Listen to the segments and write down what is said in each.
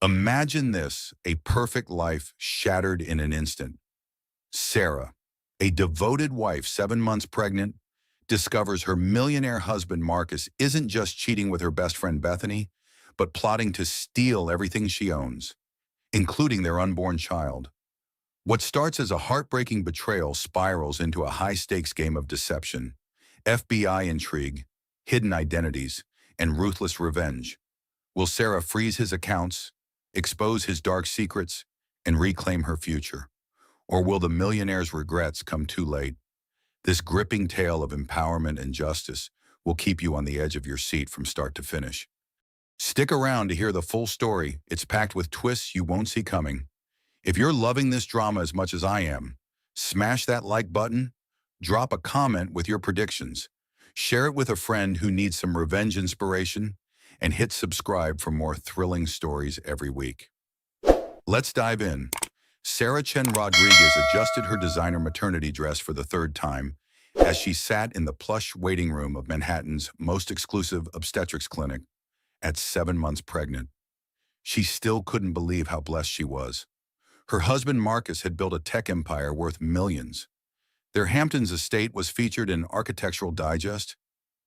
Imagine this, a perfect life shattered in an instant. Sarah, a devoted wife 7 months pregnant, discovers her millionaire husband Marcus isn't just cheating with her best friend Bethany, but plotting to steal everything she owns, including their unborn child. What starts as a heartbreaking betrayal spirals into a high-stakes game of deception, FBI intrigue, hidden identities, and ruthless revenge. Will Sarah freeze his accounts, expose his dark secrets, and reclaim her future? Or will the millionaire's regrets come too late? This gripping tale of empowerment and justice will keep you on the edge of your seat from start to finish. Stick around to hear the full story. It's packed with twists you won't see coming. If you're loving this drama as much as I am, smash that like button, drop a comment with your predictions, share it with a friend who needs some revenge inspiration, and hit subscribe for more thrilling stories every week. Let's dive in. Sarah Chen Rodriguez adjusted her designer maternity dress for the third time as she sat in the plush waiting room of Manhattan's most exclusive obstetrics clinic at 7 months pregnant. She still couldn't believe how blessed she was. Her husband Marcus had built a tech empire worth millions. Their Hamptons estate was featured in Architectural Digest,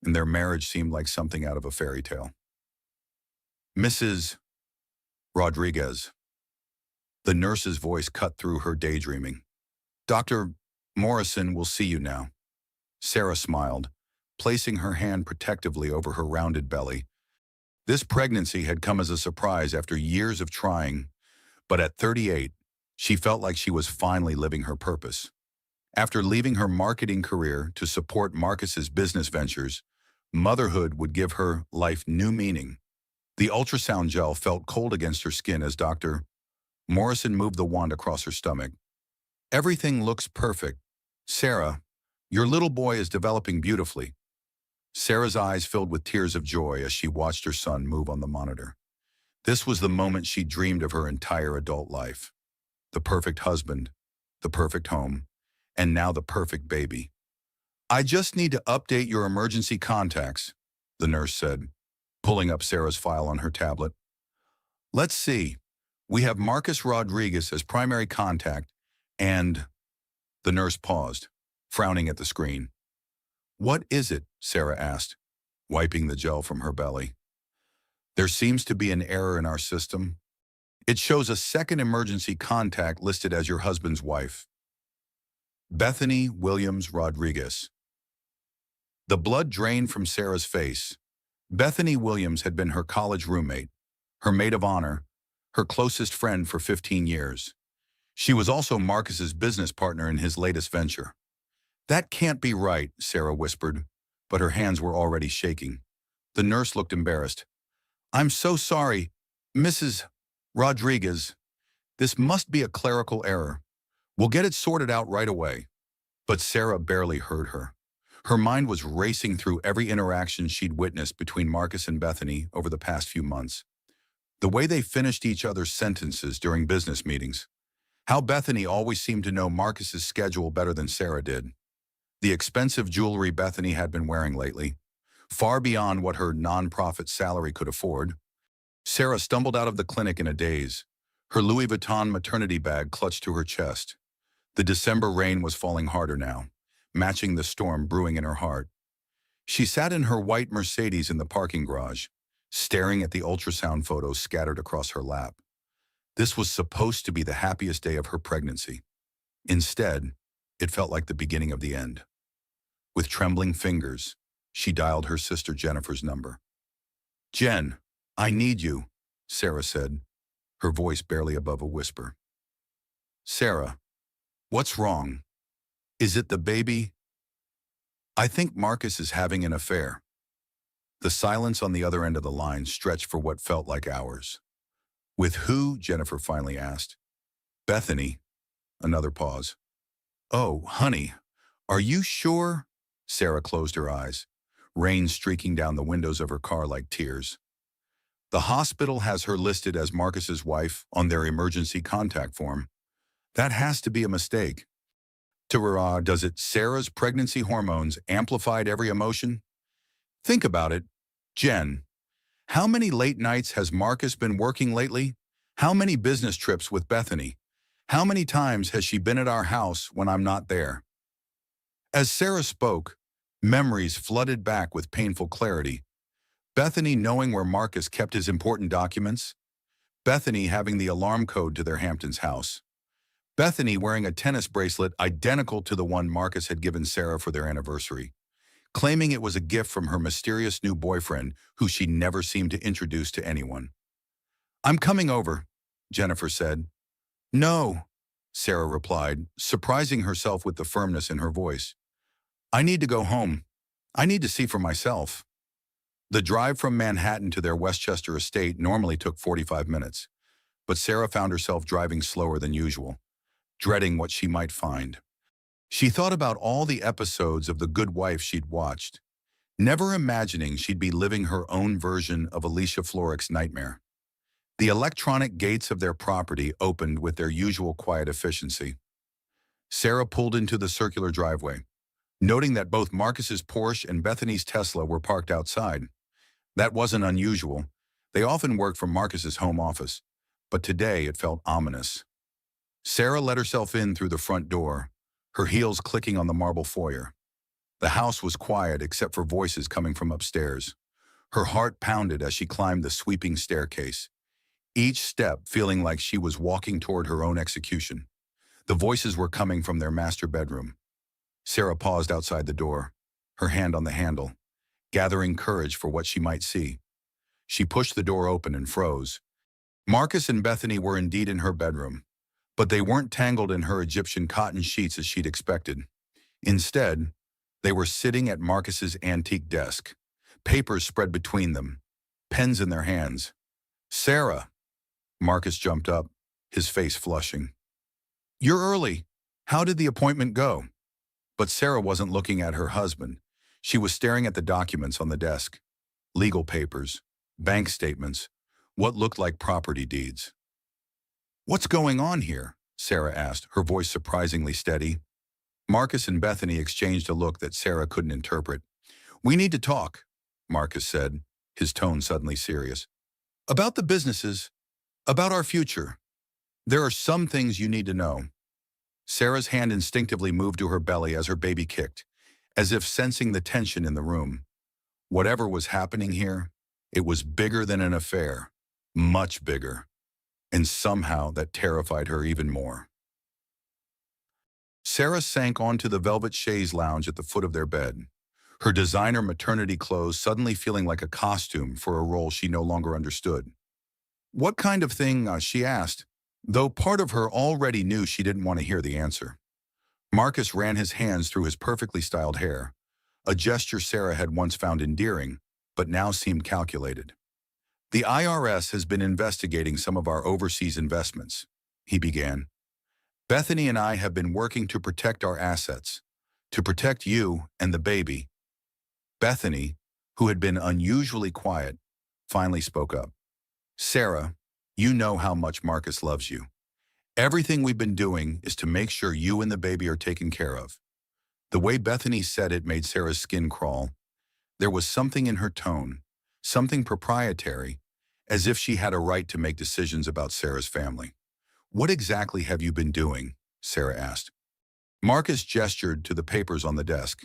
and their marriage seemed like something out of a fairy tale. Mrs. Rodriguez. The nurse's voice cut through her daydreaming. Dr. Morrison will see you now. Sarah smiled, placing her hand protectively over her rounded belly. This pregnancy had come as a surprise after years of trying, but at 38, she felt like she was finally living her purpose. After leaving her marketing career to support Marcus's business ventures, motherhood would give her life new meaning. The ultrasound gel felt cold against her skin as Dr. Morrison moved the wand across her stomach. Everything looks perfect. Sarah, your little boy is developing beautifully. Sarah's eyes filled with tears of joy as she watched her son move on the monitor. This was the moment she dreamed of her entire adult life. The perfect husband, the perfect home, and now the perfect baby. I just need to update your emergency contacts, the nurse said, pulling up Sarah's file on her tablet. Let's see. We have Marcus Rodriguez as primary contact, and the nurse paused, frowning at the screen. What is it? Sarah asked, wiping the gel from her belly. There seems to be an error in our system. It shows a second emergency contact listed as your husband's wife, Bethany Williams Rodriguez. The blood drained from Sarah's face. Bethany Williams had been her college roommate, her maid of honor, her closest friend for 15 years. She was also Marcus's business partner in his latest venture. That can't be right, Sarah whispered, but her hands were already shaking. The nurse looked embarrassed. I'm so sorry, Mrs. Rodriguez. This must be a clerical error. We'll get it sorted out right away. But Sarah barely heard her. Her mind was racing through every interaction she'd witnessed between Marcus and Bethany over the past few months. The way they finished each other's sentences during business meetings. How Bethany always seemed to know Marcus's schedule better than Sarah did. The expensive jewelry Bethany had been wearing lately, far beyond what her nonprofit salary could afford. Sarah stumbled out of the clinic in a daze, her Louis Vuitton maternity bag clutched to her chest. The December rain was falling harder now, matching the storm brewing in her heart. She sat in her white Mercedes in the parking garage, staring at the ultrasound photos scattered across her lap. This was supposed to be the happiest day of her pregnancy. Instead, it felt like the beginning of the end. With trembling fingers, she dialed her sister Jennifer's number. Jen, I need you, Sarah said, her voice barely above a whisper. Sarah, what's wrong? Is it the baby? I think Marcus is having an affair. The silence on the other end of the line stretched for what felt like hours. With who? Jennifer finally asked. Bethany. Another pause. Oh, honey, are you sure? Sarah closed her eyes, rain streaking down the windows of her car like tears. The hospital has her listed as Marcus's wife on their emergency contact form. That has to be a mistake. Does it? Sarah's pregnancy hormones amplified every emotion? Think about it. Jen, how many late nights has Marcus been working lately? How many business trips with Bethany? How many times has she been at our house when I'm not there? As Sarah spoke, memories flooded back with painful clarity. Bethany knowing where Marcus kept his important documents. Bethany having the alarm code to their Hamptons house. Bethany wearing a tennis bracelet identical to the one Marcus had given Sarah for their anniversary, claiming it was a gift from her mysterious new boyfriend who she never seemed to introduce to anyone. "I'm coming over," Jennifer said. "No," Sarah replied, surprising herself with the firmness in her voice. "I need to go home. I need to see for myself." The drive from Manhattan to their Westchester estate normally took 45 minutes, but Sarah found herself driving slower than usual, dreading what she might find. She thought about all the episodes of The Good Wife she'd watched, never imagining she'd be living her own version of Alicia Florrick's nightmare. The electronic gates of their property opened with their usual quiet efficiency. Sarah pulled into the circular driveway, noting that both Marcus's Porsche and Bethany's Tesla were parked outside. That wasn't unusual. They often worked from Marcus's home office, but today it felt ominous. Sarah let herself in through the front door, her heels clicking on the marble foyer. The house was quiet except for voices coming from upstairs. Her heart pounded as she climbed the sweeping staircase, each step feeling like she was walking toward her own execution. The voices were coming from their master bedroom. Sarah paused outside the door, her hand on the handle, gathering courage for what she might see. She pushed the door open and froze. Marcus and Bethany were indeed in her bedroom, but they weren't tangled in her Egyptian cotton sheets as she'd expected. Instead, they were sitting at Marcus's antique desk, papers spread between them, pens in their hands. "Sarah!" Marcus jumped up, his face flushing. "You're early. How did the appointment go?" But Sarah wasn't looking at her husband. She was staring at the documents on the desk. Legal papers, bank statements, what looked like property deeds. "What's going on here?" Sarah asked, her voice surprisingly steady. Marcus and Bethany exchanged a look that Sarah couldn't interpret. "We need to talk," Marcus said, his tone suddenly serious. "About the businesses, about our future. There are some things you need to know." Sarah's hand instinctively moved to her belly as her baby kicked, as if sensing the tension in the room. Whatever was happening here, it was bigger than an affair, much bigger, and somehow that terrified her even more. Sarah sank onto the velvet chaise lounge at the foot of their bed, her designer maternity clothes suddenly feeling like a costume for a role she no longer understood. "What kind of thing?" She asked, though part of her already knew she didn't want to hear the answer. Marcus ran his hands through his perfectly styled hair, a gesture Sarah had once found endearing, but now seemed calculated. "The IRS has been investigating some of our overseas investments," he began. "Bethany and I have been working to protect our assets, to protect you and the baby." Bethany, who had been unusually quiet, finally spoke up. "Sarah, you know how much Marcus loves you. Everything we've been doing is to make sure you and the baby are taken care of." The way Bethany said it made Sarah's skin crawl. There was something in her tone, something proprietary, as if she had a right to make decisions about Sarah's family. "What exactly have you been doing?" Sarah asked. Marcus gestured to the papers on the desk.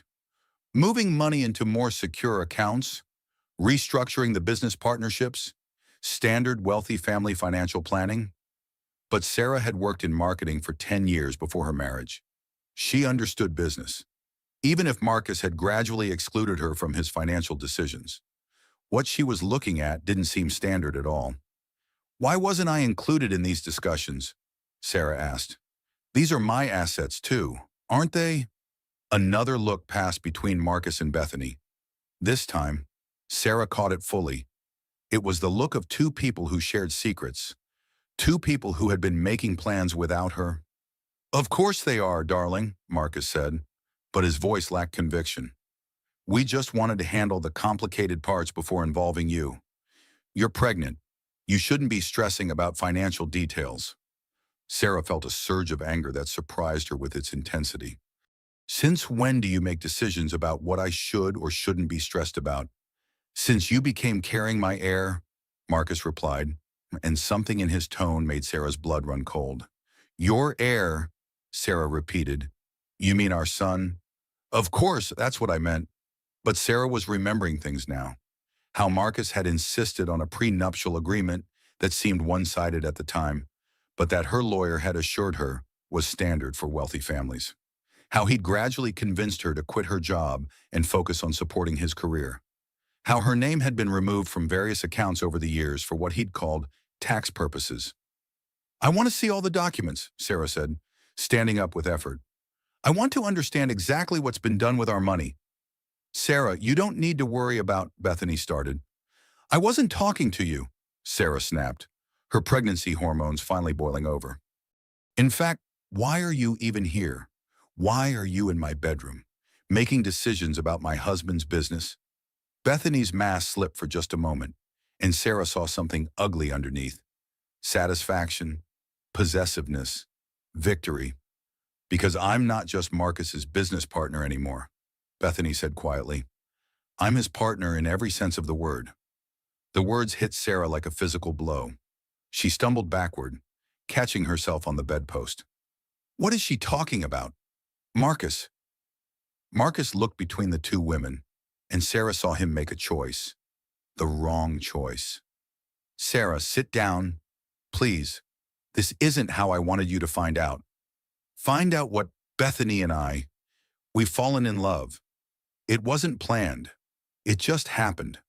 "Moving money into more secure accounts, restructuring the business partnerships, standard wealthy family financial planning." But Sarah had worked in marketing for 10 years before her marriage. She understood business, even if Marcus had gradually excluded her from his financial decisions. What she was looking at didn't seem standard at all. "Why wasn't I included in these discussions?" Sarah asked. "These are my assets too, aren't they?" Another look passed between Marcus and Bethany. This time, Sarah caught it fully. It was the look of two people who shared secrets, two people who had been making plans without her. "Of course they are, darling," Marcus said, but his voice lacked conviction. "We just wanted to handle the complicated parts before involving you. You're pregnant. You shouldn't be stressing about financial details." Sarah felt a surge of anger that surprised her with its intensity. "Since when do you make decisions about what I should or shouldn't be stressed about?" "Since you became carrying my heir," Marcus replied, and something in his tone made Sarah's blood run cold. Your heir, Sarah repeated. You mean our son? Of course, that's what I meant. But Sarah was remembering things now. How Marcus had insisted on a prenuptial agreement that seemed one-sided at the time, but that her lawyer had assured her was standard for wealthy families. How he'd gradually convinced her to quit her job and focus on supporting his career. How her name had been removed from various accounts over the years for what he'd called tax purposes. I want to see all the documents, Sarah said, standing up with effort. I want to understand exactly what's been done with our money. Sarah, you don't need to worry about, Bethany started. I wasn't talking to you, Sarah snapped, her pregnancy hormones finally boiling over. In fact, why are you even here? Why are you in my bedroom, making decisions about my husband's business? Bethany's mask slipped for just a moment, and Sarah saw something ugly underneath. Satisfaction, possessiveness, victory. Because I'm not just Marcus's business partner anymore, Bethany said quietly. I'm his partner in every sense of the word. The words hit Sarah like a physical blow. She stumbled backward, catching herself on the bedpost. What is she talking about? Marcus. Marcus looked between the two women, and Sarah saw him make a choice. The wrong choice. Sarah, sit down. Please. This isn't how I wanted you to find out. Find out what Bethany and we've fallen in love. It wasn't planned. It just happened.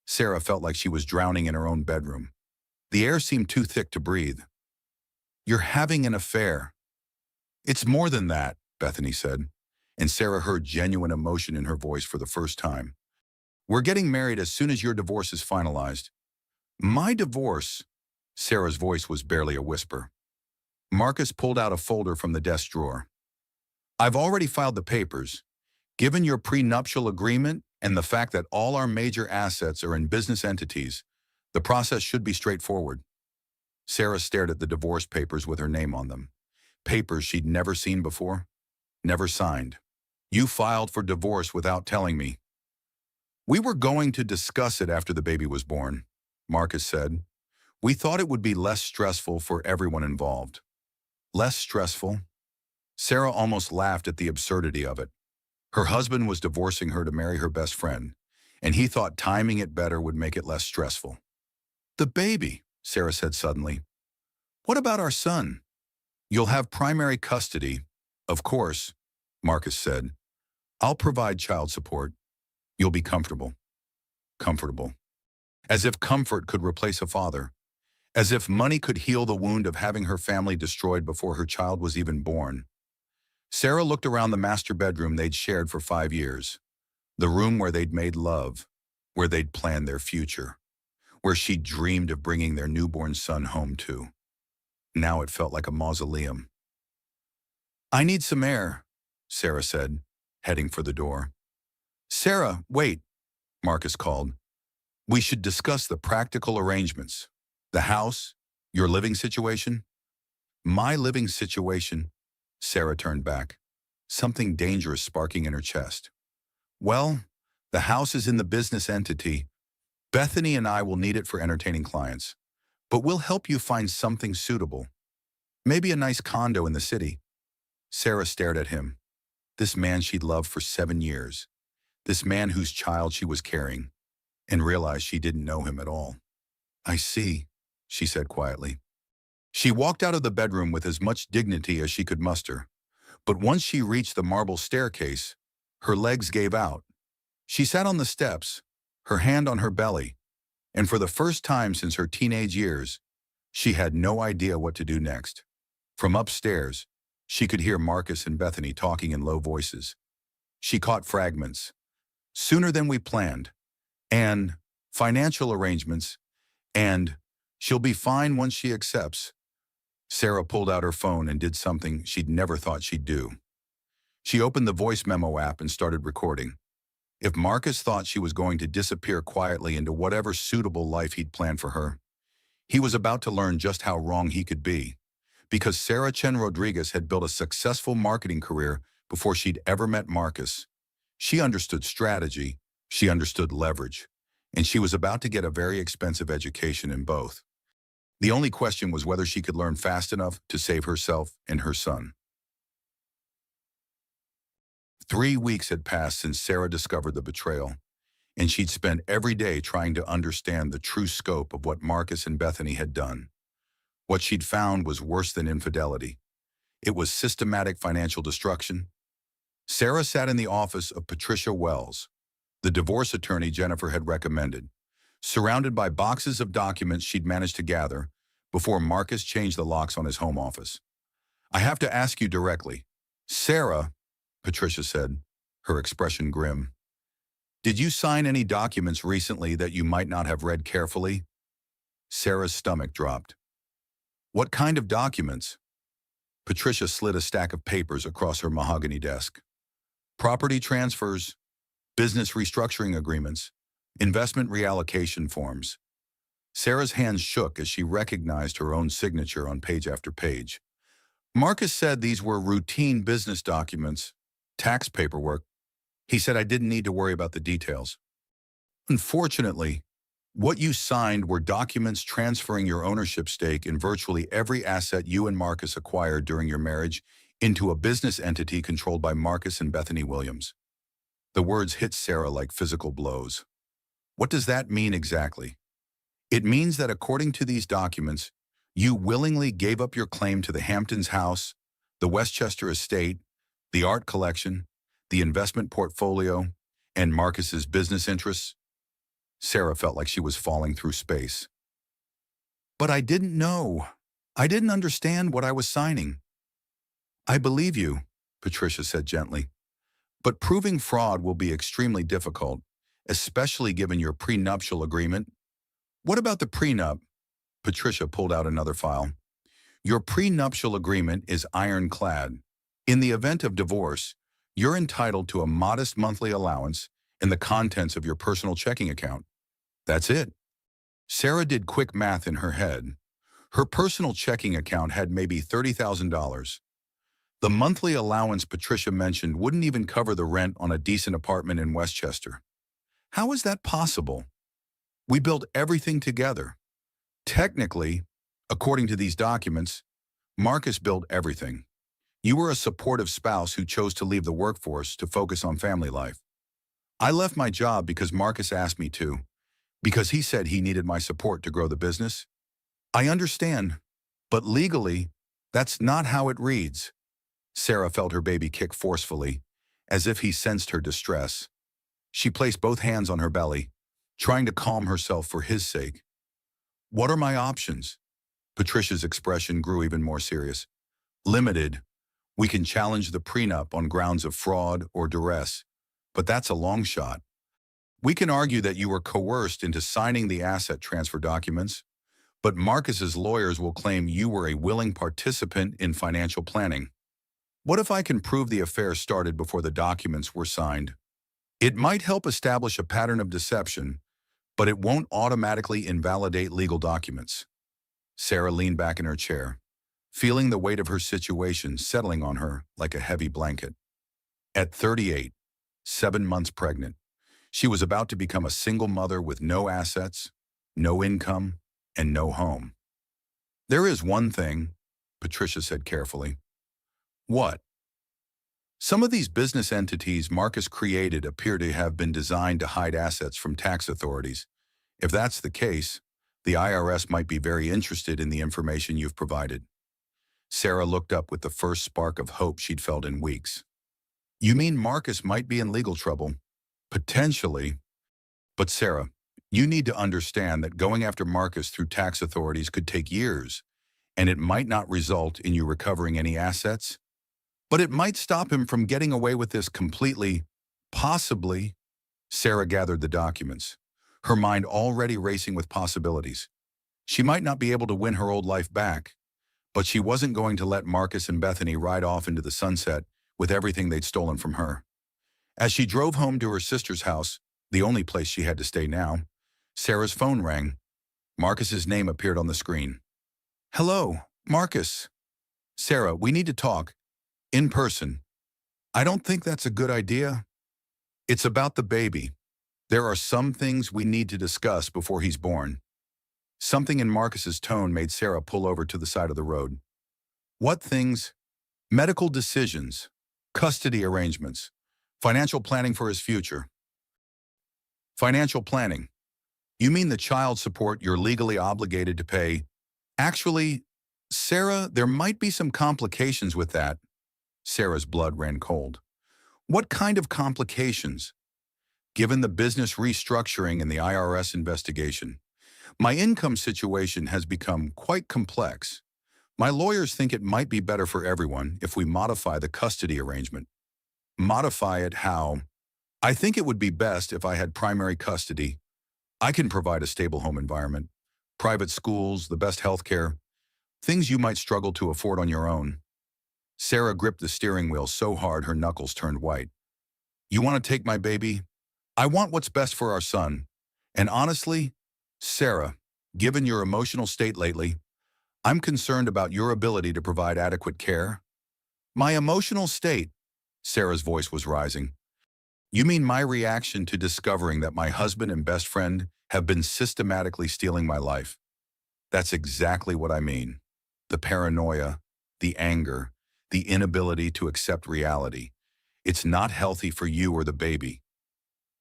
Sarah felt like she was drowning in her own bedroom. The air seemed too thick to breathe. You're having an affair. It's more than that, Bethany said, and Sarah heard genuine emotion in her voice for the first time. We're getting married as soon as your divorce is finalized. My divorce? Sarah's voice was barely a whisper. Marcus pulled out a folder from the desk drawer. I've already filed the papers. Given your prenuptial agreement and the fact that all our major assets are in business entities, the process should be straightforward. Sarah stared at the divorce papers with her name on them. Papers she'd never seen before, never signed. You filed for divorce without telling me. We were going to discuss it after the baby was born, Marcus said. We thought it would be less stressful for everyone involved. Less stressful? Sarah almost laughed at the absurdity of it. Her husband was divorcing her to marry her best friend, and he thought timing it better would make it less stressful. The baby, Sarah said suddenly. What about our son? You'll have primary custody. Of course, Marcus said. I'll provide child support. You'll be comfortable. Comfortable. As if comfort could replace a father. As if money could heal the wound of having her family destroyed before her child was even born. Sarah looked around the master bedroom they'd shared for 5 years. The room where they'd made love, where they'd planned their future, where she'd dreamed of bringing their newborn son home to. Now it felt like a mausoleum. I need some air, Sarah said, heading for the door. Sarah, wait, Marcus called. We should discuss the practical arrangements. The house, your living situation. My living situation, Sarah turned back, something dangerous sparking in her chest. Well, the house is in the business entity. Bethany and I will need it for entertaining clients, but we'll help you find something suitable. Maybe a nice condo in the city. Sarah stared at him. This man she'd loved for 7 years. This man whose child she was carrying, and realized she didn't know him at all. I see, she said quietly. She walked out of the bedroom with as much dignity as she could muster, but once she reached the marble staircase, her legs gave out. She sat on the steps, her hand on her belly, and for the first time since her teenage years, she had no idea what to do next. From upstairs, she could hear Marcus and Bethany talking in low voices. She caught fragments. Sooner than we planned. And financial arrangements. And she'll be fine once she accepts. Sarah pulled out her phone and did something she'd never thought she'd do. She opened the voice memo app and started recording. If Marcus thought she was going to disappear quietly into whatever suitable life he'd planned for her, he was about to learn just how wrong he could be. Because Sarah Chen Rodriguez had built a successful marketing career before she'd ever met Marcus. She understood strategy, she understood leverage, and she was about to get a very expensive education in both. The only question was whether she could learn fast enough to save herself and her son. 3 weeks had passed since Sarah discovered the betrayal, and she'd spent every day trying to understand the true scope of what Marcus and Bethany had done. What she'd found was worse than infidelity. It was systematic financial destruction. Sarah sat in the office of Patricia Wells, the divorce attorney Jennifer had recommended, surrounded by boxes of documents she'd managed to gather before Marcus changed the locks on his home office. "I have to ask you directly. Sarah," Patricia said, her expression grim, "did you sign any documents recently that you might not have read carefully?" Sarah's stomach dropped. "What kind of documents?" Patricia slid a stack of papers across her mahogany desk. "Property transfers, business restructuring agreements, investment reallocation forms." Sarah's hands shook as she recognized her own signature on page after page. "Marcus said these were routine business documents, tax paperwork. He said I didn't need to worry about the details. Unfortunately, what you signed were documents transferring your ownership stake in virtually every asset you and Marcus acquired during your marriage into a business entity controlled by Marcus and Bethany Williams." The words hit Sarah like physical blows. "What does that mean exactly?" "It means that according to these documents, you willingly gave up your claim to the Hamptons house, the Westchester estate, the art collection, the investment portfolio, and Marcus's business interests." Sarah felt like she was falling through space. "But I didn't know. I didn't understand what I was signing." "I believe you," Patricia said gently, "but proving fraud will be extremely difficult, especially given your prenuptial agreement." "What about the prenup?" Patricia pulled out another file. "Your prenuptial agreement is ironclad. In the event of divorce, you're entitled to a modest monthly allowance and the contents of your personal checking account. That's it." Sarah did quick math in her head. Her personal checking account had maybe $30,000. The monthly allowance Patricia mentioned wouldn't even cover the rent on a decent apartment in Westchester. How is that possible? "We built everything together. Technically, according to these documents, Marcus built everything. You were a supportive spouse who chose to leave the workforce to focus on family life. I left my job because Marcus asked me to, because he said he needed my support to grow the business. I understand, but legally, that's not how it reads." Sarah felt her baby kick forcefully, as if he sensed her distress. She placed both hands on her belly, trying to calm herself for his sake. "What are my options?" Patricia's expression grew even more serious. "Limited. We can challenge the prenup on grounds of fraud or duress, but that's a long shot. We can argue that you were coerced into signing the asset transfer documents, but Marcus's lawyers will claim you were a willing participant in financial planning. What if I can prove the affair started before the documents were signed? It might help establish a pattern of deception, but it won't automatically invalidate legal documents." Sarah leaned back in her chair, feeling the weight of her situation settling on her like a heavy blanket. At 38, 7 months pregnant, she was about to become a single mother with no assets, no income, and no home. "There is one thing," Patricia said carefully. "What?" "Some of these business entities Marcus created appear to have been designed to hide assets from tax authorities. If that's the case, the IRS might be very interested in the information you've provided." Sarah looked up with the first spark of hope she'd felt in weeks. "You mean Marcus might be in legal trouble?" "Potentially. But Sarah, you need to understand that going after Marcus through tax authorities could take years, and it might not result in you recovering any assets. But it might stop him from getting away with this completely, possibly." Sarah gathered the documents, her mind already racing with possibilities. She might not be able to win her old life back, but she wasn't going to let Marcus and Bethany ride off into the sunset with everything they'd stolen from her. As she drove home to her sister's house, the only place she had to stay now, Sarah's phone rang. Marcus's name appeared on the screen. "Hello, Marcus." "Sarah, we need to talk. In person." "I don't think that's a good idea." "It's about the baby. There are some things we need to discuss before he's born." Something in Marcus's tone made Sarah pull over to the side of the road. What things? Medical decisions, custody arrangements, financial planning for his future. Financial planning. You mean the child support you're legally obligated to pay? Actually, Sarah, there might be some complications with that. Sarah's blood ran cold. What kind of complications? Given the business restructuring and the IRS investigation, my income situation has become quite complex. My lawyers think it might be better for everyone if we modify the custody arrangement. Modify it how? I think it would be best if I had primary custody. I can provide a stable home environment, private schools, the best health care, things you might struggle to afford on your own. Sarah gripped the steering wheel so hard her knuckles turned white. You want to take my baby? I want what's best for our son. And honestly, Sarah, given your emotional state lately, I'm concerned about your ability to provide adequate care. My emotional state, Sarah's voice was rising. You mean my reaction to discovering that my husband and best friend have been systematically stealing my life? That's exactly what I mean. The paranoia, the anger, the inability to accept reality. It's not healthy for you or the baby.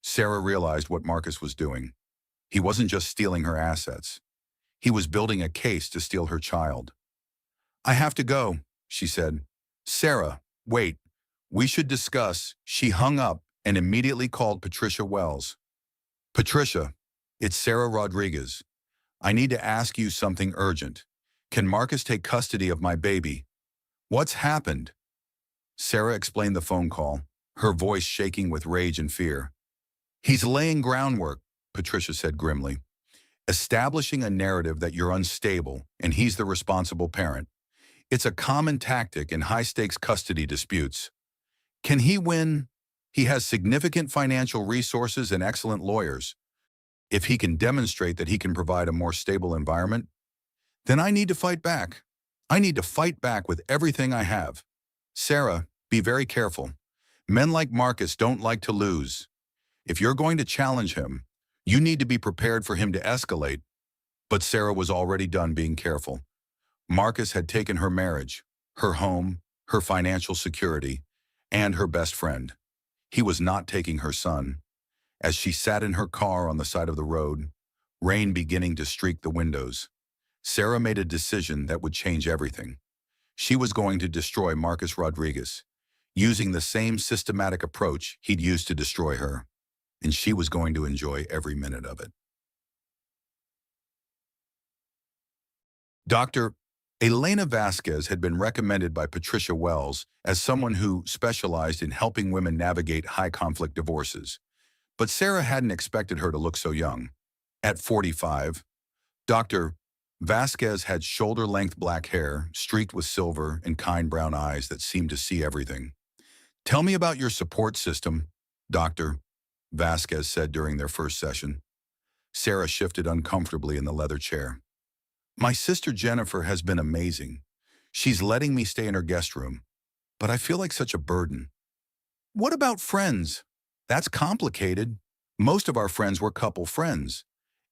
Sarah realized what Marcus was doing. He wasn't just stealing her assets. He was building a case to steal her child. I have to go, she said. Sarah, wait. We should discuss. She hung up and immediately called Patricia Wells. Patricia, it's Sarah Rodriguez. I need to ask you something urgent. Can Marcus take custody of my baby? What's happened? Sarah explained the phone call, her voice shaking with rage and fear. He's laying groundwork, Patricia said grimly. Establishing a narrative that you're unstable and he's the responsible parent. It's a common tactic in high-stakes custody disputes. Can he win? He has significant financial resources and excellent lawyers. If he can demonstrate that he can provide a more stable environment, then I need to fight back. I need to fight back with everything I have. Sarah, be very careful. Men like Marcus don't like to lose. If you're going to challenge him, you need to be prepared for him to escalate. But Sarah was already done being careful. Marcus had taken her marriage, her home, her financial security, and her best friend. He was not taking her son. As she sat in her car on the side of the road, rain beginning to streak the windows, Sarah made a decision that would change everything. She was going to destroy Marcus Rodriguez, using the same systematic approach he'd used to destroy her, and she was going to enjoy every minute of it. Dr. Elena Vasquez had been recommended by Patricia Wells as someone who specialized in helping women navigate high-conflict divorces. But Sarah hadn't expected her to look so young. At 45, Dr. Vasquez had shoulder-length black hair, streaked with silver, and kind brown eyes that seemed to see everything. Tell me about your support system, Dr. Vasquez said during their first session. Sarah shifted uncomfortably in the leather chair. My sister Jennifer has been amazing. She's letting me stay in her guest room, but I feel like such a burden. What about friends? That's complicated. Most of our friends were couple friends,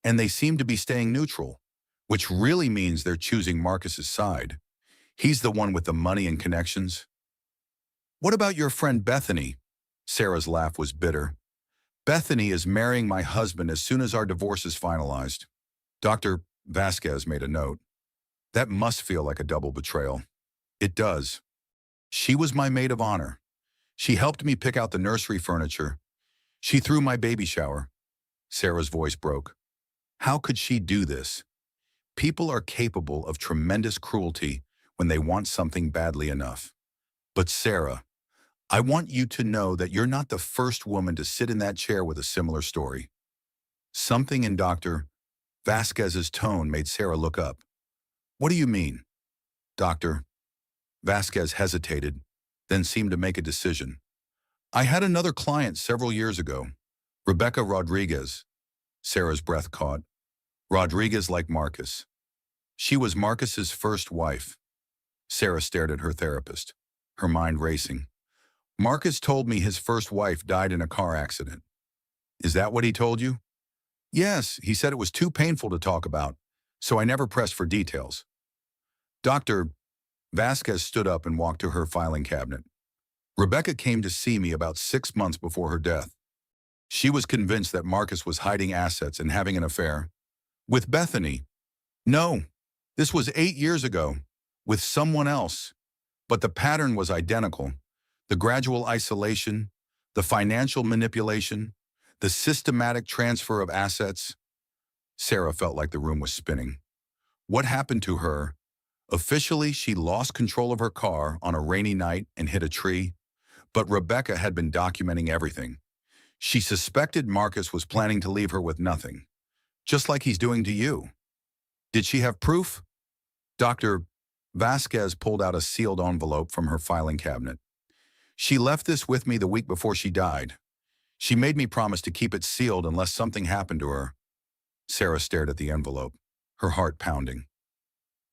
and they seem to be staying neutral, which really means they're choosing Marcus's side. He's the one with the money and connections. What about your friend Bethany? Sarah's laugh was bitter. Bethany is marrying my husband as soon as our divorce is finalized. Dr. Vasquez made a note. That must feel like a double betrayal. It does. She was my maid of honor. She helped me pick out the nursery furniture. She threw my baby shower. Sarah's voice broke. How could she do this? People are capable of tremendous cruelty when they want something badly enough. But Sarah, I want you to know that you're not the first woman to sit in that chair with a similar story. Something in Dr. Vasquez's tone made Sarah look up. What do you mean? Dr. Vasquez hesitated, then seemed to make a decision. I had another client several years ago, Rebecca Rodriguez. Sarah's breath caught. Rodriguez like Marcus. She was Marcus's first wife. Sarah stared at her therapist, her mind racing. Marcus told me his first wife died in a car accident. Is that what he told you? Yes, he said it was too painful to talk about. so I never pressed for details. Dr. Vasquez stood up and walked to her filing cabinet. Rebecca came to see me about 6 months before her death. She was convinced that Marcus was hiding assets and having an affair. With Bethany. No, this was 8 years ago, with someone else. But the pattern was identical. The gradual isolation, the financial manipulation, the systematic transfer of assets. Sarah felt like the room was spinning. What happened to her? Officially, she lost control of her car on a rainy night and hit a tree, but Rebecca had been documenting everything. She suspected Marcus was planning to leave her with nothing, just like he's doing to you. Did she have proof? Dr. Vasquez pulled out a sealed envelope from her filing cabinet. She left this with me the week before she died. She made me promise to keep it sealed unless something happened to her. Sarah stared at the envelope, her heart pounding.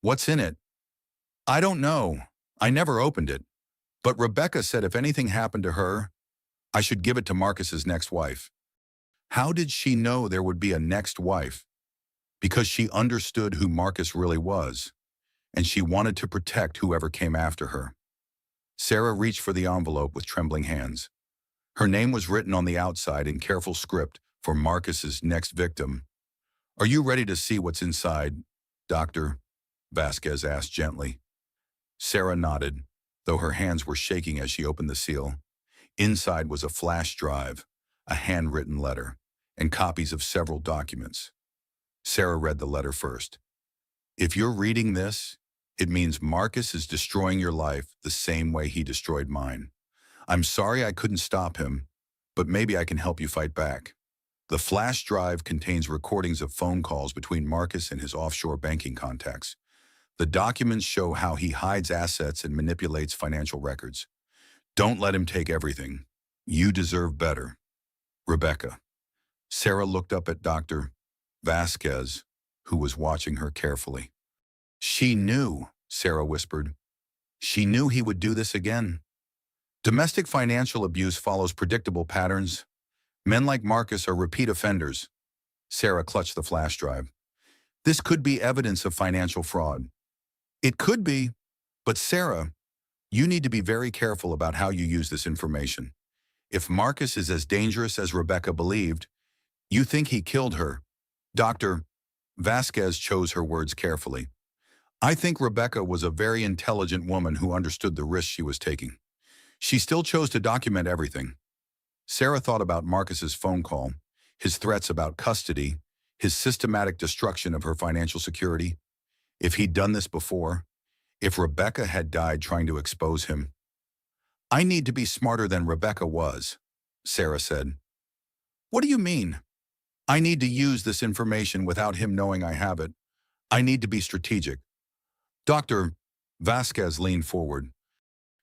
What's in it? I don't know. I never opened it. But Rebecca said if anything happened to her, I should give it to Marcus's next wife. How did she know there would be a next wife? Because she understood who Marcus really was, and she wanted to protect whoever came after her. Sarah reached for the envelope with trembling hands. Her name was written on the outside in careful script for Marcus's next victim. Are you ready to see what's inside, Dr. Vasquez asked gently. Sarah nodded, though her hands were shaking as she opened the seal. Inside was a flash drive, a handwritten letter, and copies of several documents. Sarah read the letter first. If you're reading this, it means Marcus is destroying your life the same way he destroyed mine. I'm sorry I couldn't stop him, but maybe I can help you fight back. The flash drive contains recordings of phone calls between Marcus and his offshore banking contacts. The documents show how he hides assets and manipulates financial records. Don't let him take everything. You deserve better. Rebecca. Sarah looked up at Dr. Vasquez, who was watching her carefully. She knew, Sarah whispered. She knew he would do this again. Domestic financial abuse follows predictable patterns. Men like Marcus are repeat offenders. Sarah clutched the flash drive. This could be evidence of financial fraud. It could be, but Sarah, you need to be very careful about how you use this information. If Marcus is as dangerous as Rebecca believed, you think he killed her. Dr. Vasquez chose her words carefully. I think Rebecca was a very intelligent woman who understood the risk she was taking. She still chose to document everything. Sarah thought about Marcus's phone call, his threats about custody, his systematic destruction of her financial security. If he'd done this before, if Rebecca had died trying to expose him. I need to be smarter than Rebecca was, Sarah said. What do you mean? I need to use this information without him knowing I have it. I need to be strategic. Dr. Vasquez leaned forward.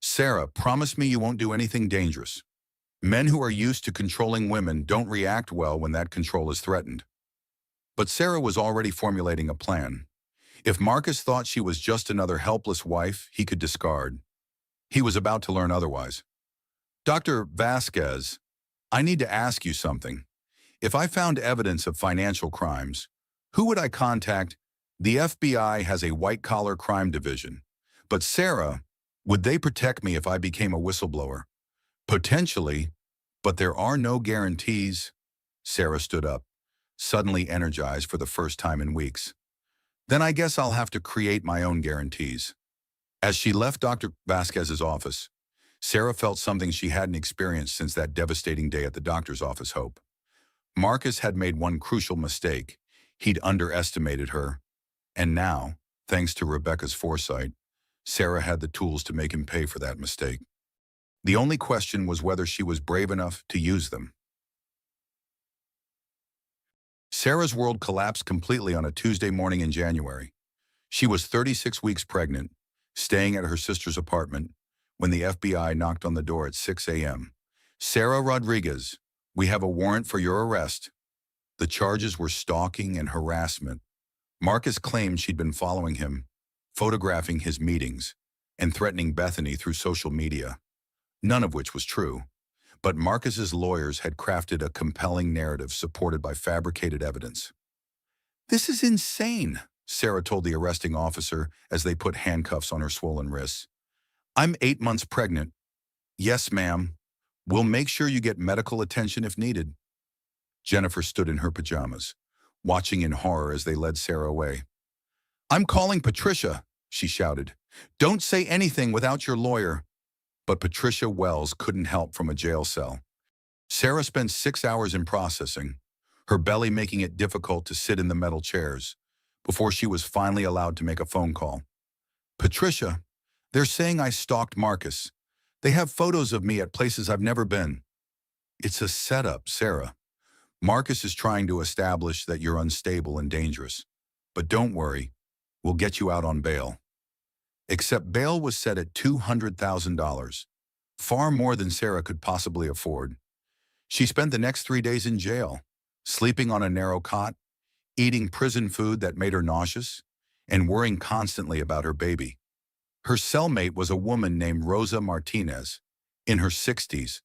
Sarah, promise me you won't do anything dangerous. Men who are used to controlling women don't react well when that control is threatened. But Sarah was already formulating a plan. If Marcus thought she was just another helpless wife he could discard, he was about to learn otherwise. Dr. Vasquez, I need to ask you something. If I found evidence of financial crimes, who would I contact? The FBI has a white-collar crime division. But Sarah, would they protect me if I became a whistleblower? Potentially, but there are no guarantees. Sarah stood up, suddenly energized for the first time in weeks. Then I guess I'll have to create my own guarantees. As she left Dr. Vasquez's office, Sarah felt something she hadn't experienced since that devastating day at the doctor's office. Hope. Marcus had made one crucial mistake. He'd underestimated her. And now, thanks to Rebecca's foresight, Sarah had the tools to make him pay for that mistake. The only question was whether she was brave enough to use them. Sarah's world collapsed completely on a Tuesday morning in January. She was 36 weeks pregnant, staying at her sister's apartment, when the FBI knocked on the door at 6 a.m. Sarah Rodriguez, we have a warrant for your arrest. The charges were stalking and harassment. Marcus claimed she'd been following him, photographing his meetings, and threatening Bethany through social media. None of which was true. But Marcus's lawyers had crafted a compelling narrative supported by fabricated evidence. This is insane, Sarah told the arresting officer as they put handcuffs on her swollen wrists. I'm 8 months pregnant. Yes, ma'am. We'll make sure you get medical attention if needed. Jennifer stood in her pajamas, watching in horror as they led Sarah away. I'm calling Patricia, she shouted. Don't say anything without your lawyer. But Patricia Wells couldn't help from a jail cell. Sarah spent 6 hours in processing, her belly making it difficult to sit in the metal chairs, before she was finally allowed to make a phone call. Patricia, they're saying I stalked Marcus. They have photos of me at places I've never been. It's a setup, Sarah. Marcus is trying to establish that you're unstable and dangerous. But don't worry, we'll get you out on bail. Except bail was set at $200,000, far more than Sarah could possibly afford. She spent the next 3 days in jail, sleeping on a narrow cot, eating prison food that made her nauseous, and worrying constantly about her baby. Her cellmate was a woman named Rosa Martinez, in her 60s,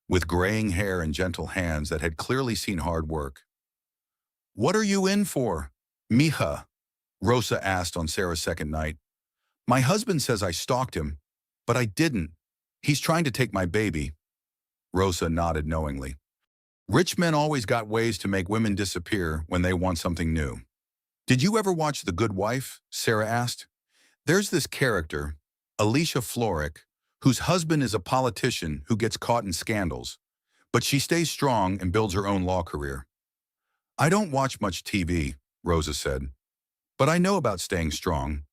with graying hair and gentle hands that had clearly seen hard work. What are you in for, mija? Rosa asked on Sarah's second night. My husband says I stalked him, but I didn't. He's trying to take my baby. Rosa nodded knowingly. Rich men always got ways to make women disappear when they want something new. Did you ever watch The Good Wife? Sarah asked. There's this character, Alicia Florrick, whose husband is a politician who gets caught in scandals, but she stays strong and builds her own law career. I don't watch much TV, Rosa said, but I know about staying strong.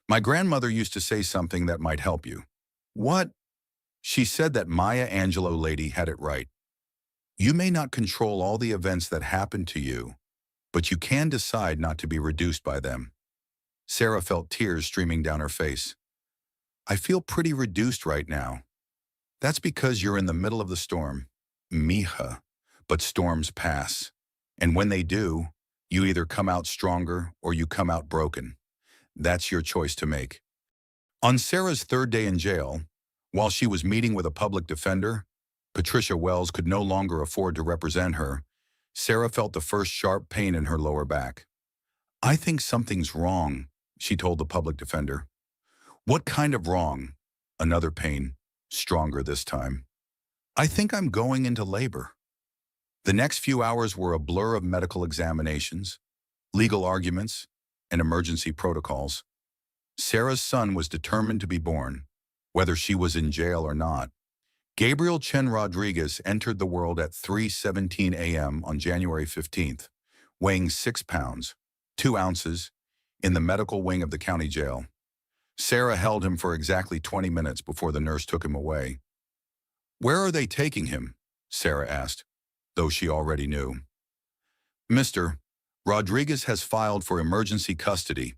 My grandmother used to say something that might help you. What? She said that Maya Angelou lady had it right. You may not control all the events that happen to you, but you can decide not to be reduced by them. Sarah felt tears streaming down her face. I feel pretty reduced right now. That's because you're in the middle of the storm, mija. But storms pass. And when they do, you either come out stronger or you come out broken. That's your choice to make. On Sarah's third day in jail, while she was meeting with a public defender, Patricia Wells could no longer afford to represent her. Sarah felt the first sharp pain in her lower back. I think something's wrong, she told the public defender. What kind of wrong? Another pain, stronger this time. I think I'm going into labor. The next few hours were a blur of medical examinations, legal arguments, and emergency protocols. Sarah's son was determined to be born, whether she was in jail or not. Gabriel Chen Rodriguez entered the world at 3:17 a.m. on January 15th, weighing 6 pounds, 2 ounces, in the medical wing of the county jail. Sarah held him for exactly 20 minutes before the nurse took him away. Where are they taking him? Sarah asked, though she already knew. Mr. Rodriguez has filed for emergency custody,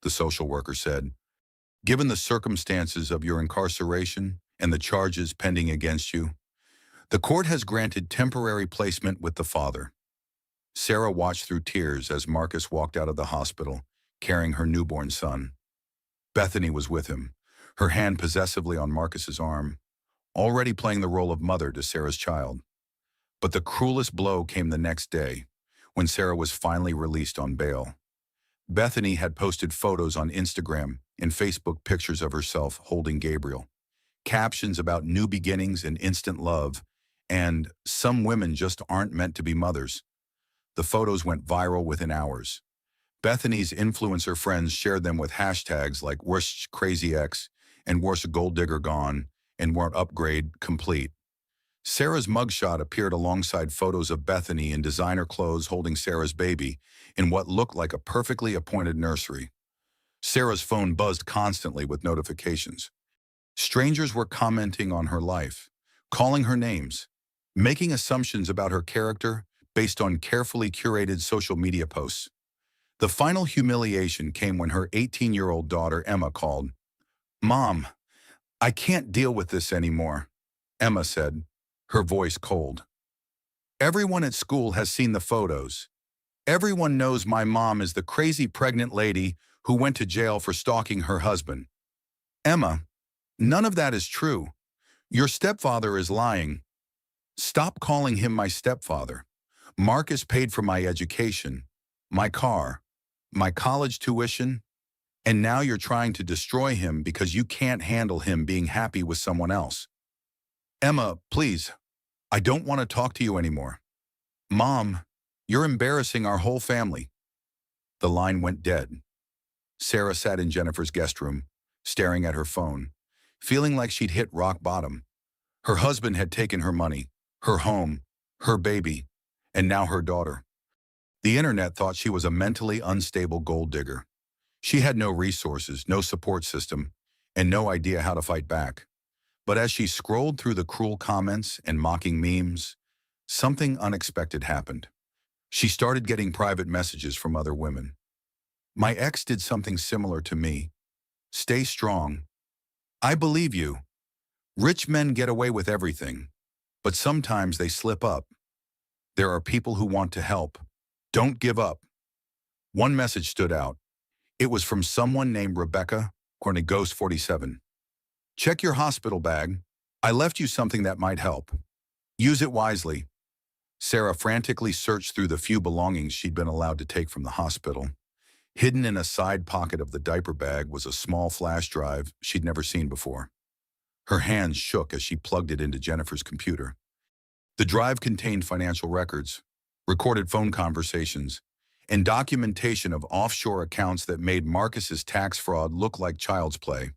the social worker said. Given the circumstances of your incarceration and the charges pending against you, the court has granted temporary placement with the father. Sarah watched through tears as Marcus walked out of the hospital, carrying her newborn son. Bethany was with him, her hand possessively on Marcus's arm, already playing the role of mother to Sarah's child. But the cruelest blow came the next day, when Sarah was finally released on bail. Bethany had posted photos on Instagram and Facebook, pictures of herself holding Gabriel, captions about new beginnings and instant love, and some women just aren't meant to be mothers. The photos went viral within hours. Bethany's influencer friends shared them with hashtags like worst crazy ex and worst gold digger gone and weren't upgrade complete. Sarah's mugshot appeared alongside photos of Bethany in designer clothes holding Sarah's baby in what looked like a perfectly appointed nursery. Sarah's phone buzzed constantly with notifications. Strangers were commenting on her life, calling her names, making assumptions about her character based on carefully curated social media posts. The final humiliation came when her 18-year-old daughter Emma called. Mom, I can't deal with this anymore, Emma said, her voice cold. Everyone at school has seen the photos. Everyone knows my mom is the crazy pregnant lady who went to jail for stalking her husband. Emma, none of that is true. Your stepfather is lying. Stop calling him my stepfather. Marcus paid for my education, my car, my college tuition, and now you're trying to destroy him because you can't handle him being happy with someone else. Emma, please, I don't want to talk to you anymore. Mom, you're embarrassing our whole family. The line went dead. Sarah sat in Jennifer's guest room, staring at her phone, feeling like she'd hit rock bottom. Her husband had taken her money, her home, her baby, and now her daughter. The internet thought she was a mentally unstable gold digger. She had no resources, no support system, and no idea how to fight back. But as she scrolled through the cruel comments and mocking memes, something unexpected happened. She started getting private messages from other women. My ex did something similar to me. Stay strong. I believe you. Rich men get away with everything, but sometimes they slip up. There are people who want to help. Don't give up. One message stood out. It was from someone named Rebecca, Cornegos 47. Check your hospital bag. I left you something that might help. Use it wisely. Sarah frantically searched through the few belongings she'd been allowed to take from the hospital. Hidden in a side pocket of the diaper bag was a small flash drive she'd never seen before. Her hands shook as she plugged it into Jennifer's computer. The drive contained financial records, recorded phone conversations, and documentation of offshore accounts that made Marcus's tax fraud look like child's play.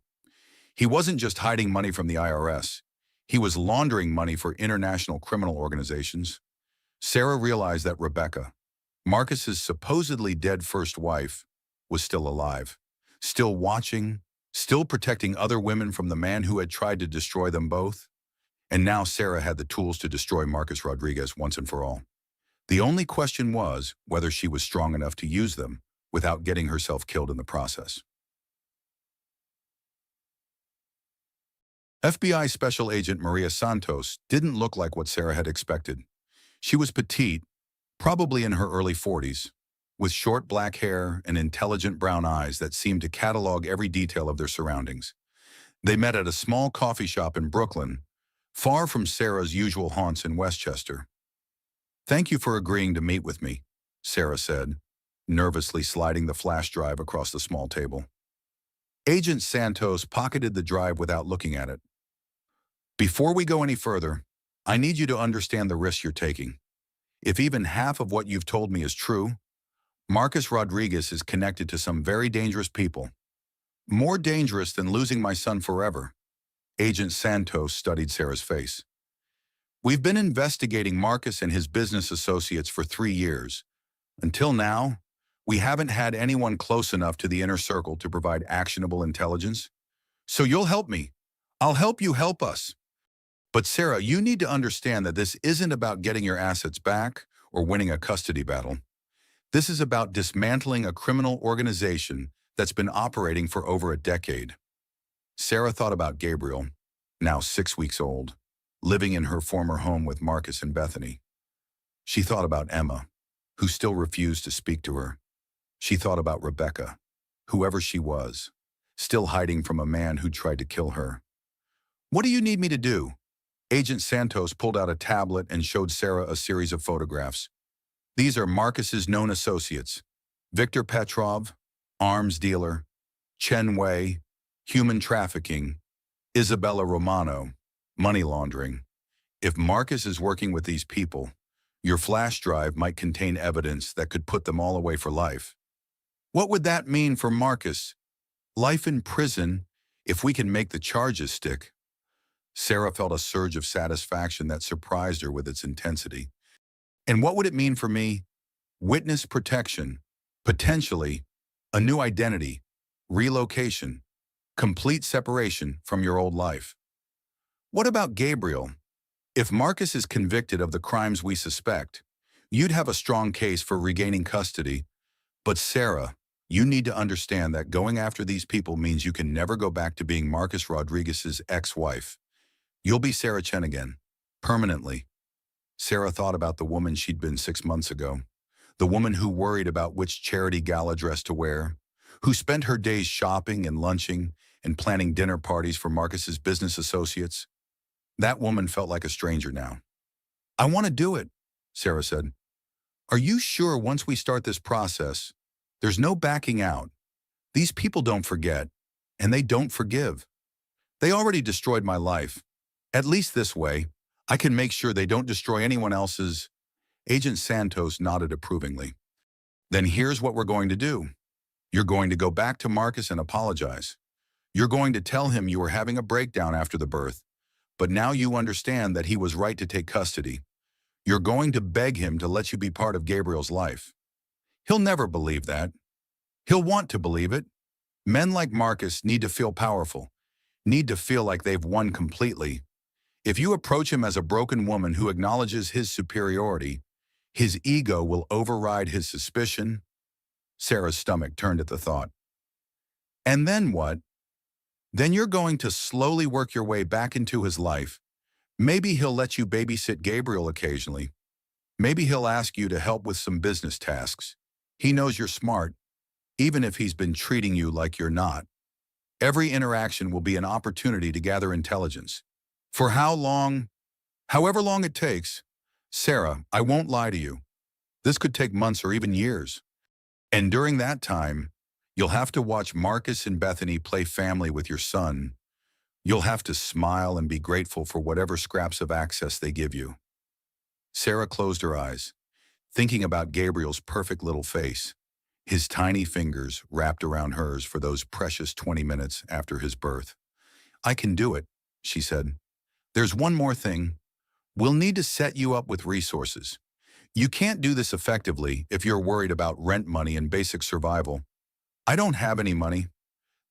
He wasn't just hiding money from the IRS. He was laundering money for international criminal organizations. Sarah realized that Rebecca, Marcus's supposedly dead first wife, was still alive, still watching, still protecting other women from the man who had tried to destroy them both. And now Sarah had the tools to destroy Marcus Rodriguez once and for all. The only question was whether she was strong enough to use them without getting herself killed in the process. FBI Special Agent Maria Santos didn't look like what Sarah had expected. She was petite, probably in her early 40s, with short black hair and intelligent brown eyes that seemed to catalog every detail of their surroundings. They met at a small coffee shop in Brooklyn, far from Sarah's usual haunts in Westchester. Thank you for agreeing to meet with me, Sarah said, nervously sliding the flash drive across the small table. Agent Santos pocketed the drive without looking at it. Before we go any further, I need you to understand the risks you're taking. If even half of what you've told me is true, Marcus Rodriguez is connected to some very dangerous people. More dangerous than losing my son forever. Agent Santos studied Sarah's face. We've been investigating Marcus and his business associates for 3 years. Until now, we haven't had anyone close enough to the inner circle to provide actionable intelligence. So you'll help me. I'll help you help us. But Sarah, you need to understand that this isn't about getting your assets back or winning a custody battle. This is about dismantling a criminal organization that's been operating for over a decade. Sarah thought about Gabriel, now 6 weeks old, living in her former home with Marcus and Bethany. She thought about Emma, who still refused to speak to her. She thought about Rebecca, whoever she was, still hiding from a man who tried to kill her. What do you need me to do? Agent Santos pulled out a tablet and showed Sarah a series of photographs. These are Marcus's known associates: Victor Petrov, arms dealer; Chen Wei, human trafficking; Isabella Romano, money laundering. If Marcus is working with these people, your flash drive might contain evidence that could put them all away for life. What would that mean for Marcus? Life in prison, if we can make the charges stick. Sarah felt a surge of satisfaction that surprised her with its intensity. And what would it mean for me? Witness protection, potentially, a new identity, relocation, complete separation from your old life. What about Gabriel? If Marcus is convicted of the crimes we suspect, you'd have a strong case for regaining custody. But Sarah, you need to understand that going after these people means you can never go back to being Marcus Rodriguez's ex-wife. You'll be Sarah Chen again, permanently. Sarah thought about the woman she'd been 6 months ago, the woman who worried about which charity gala dress to wear, who spent her days shopping and lunching and planning dinner parties for Marcus's business associates. That woman felt like a stranger now. I want to do it, Sarah said. Are you sure once we start this process, There's no backing out. These people don't forget, and they don't forgive. They already destroyed my life. At least this way, I can make sure they don't destroy anyone else's. Agent Santos nodded approvingly. Then here's what we're going to do. You're going to go back to Marcus and apologize. You're going to tell him you were having a breakdown after the birth, but now you understand that he was right to take custody. You're going to beg him to let you be part of Gabriel's life. He'll never believe that. He'll want to believe it. Men like Marcus need to feel powerful, need to feel like they've won completely. If you approach him as a broken woman who acknowledges his superiority, his ego will override his suspicion. Sarah's stomach turned at the thought. And then what? Then you're going to slowly work your way back into his life. Maybe he'll let you babysit Gabriel occasionally. Maybe he'll ask you to help with some business tasks. He knows you're smart, even if he's been treating you like you're not. Every interaction will be an opportunity to gather intelligence. For how long? However long it takes. Sarah, I won't lie to you. This could take months or even years. And during that time, you'll have to watch Marcus and Bethany play family with your son. You'll have to smile and be grateful for whatever scraps of access they give you. Sarah closed her eyes, thinking about Gabriel's perfect little face, his tiny fingers wrapped around hers for those precious 20 minutes after his birth. I can do it, she said. There's one more thing. We'll need to set you up with resources. You can't do this effectively if you're worried about rent money and basic survival. I don't have any money.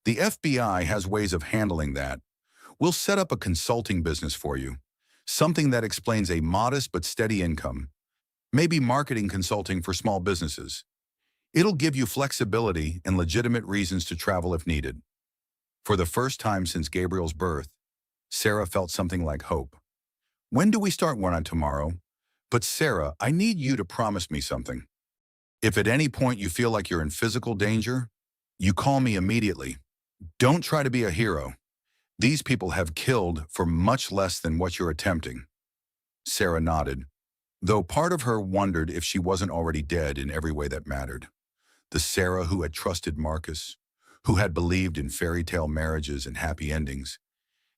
The FBI has ways of handling that. We'll set up a consulting business for you, something that explains a modest but steady income, maybe marketing consulting for small businesses. It'll give you flexibility and legitimate reasons to travel if needed. For the first time since Gabriel's birth, Sarah felt something like hope. When do we start one on tomorrow? But Sarah, I need you to promise me something. If at any point you feel like you're in physical danger, you call me immediately. Don't try to be a hero. These people have killed for much less than what you're attempting. Sarah nodded, though part of her wondered if she wasn't already dead in every way that mattered. The Sarah who had trusted Marcus, who had believed in fairy tale marriages and happy endings,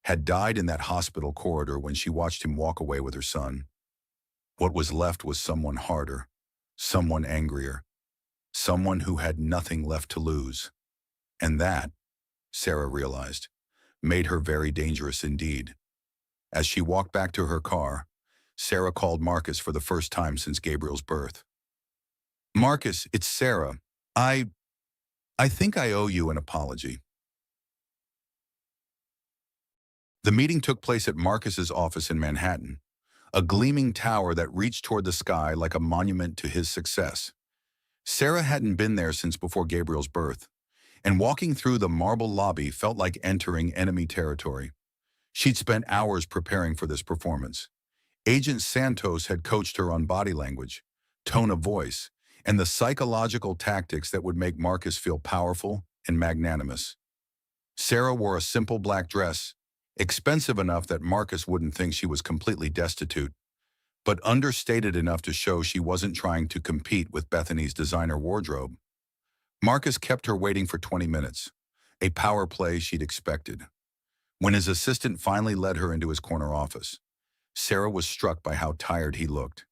had died in that hospital corridor when she watched him walk away with her son. What was left was someone harder, someone angrier, someone who had nothing left to lose. And that, Sarah realized, made her very dangerous indeed. As she walked back to her car, Sarah called Marcus for the first time since Gabriel's birth. Marcus, it's Sarah. I think I owe you an apology. The meeting took place at Marcus's office in Manhattan, a gleaming tower that reached toward the sky like a monument to his success. Sarah hadn't been there since before Gabriel's birth, and walking through the marble lobby felt like entering enemy territory. She'd spent hours preparing for this performance. Agent Santos had coached her on body language, tone of voice, and the psychological tactics that would make Marcus feel powerful and magnanimous. Sarah wore a simple black dress, expensive enough that Marcus wouldn't think she was completely destitute, but understated enough to show she wasn't trying to compete with Bethany's designer wardrobe. Marcus kept her waiting for 20 minutes, a power play she'd expected. When his assistant finally led her into his corner office, Sarah was struck by how tired he looked.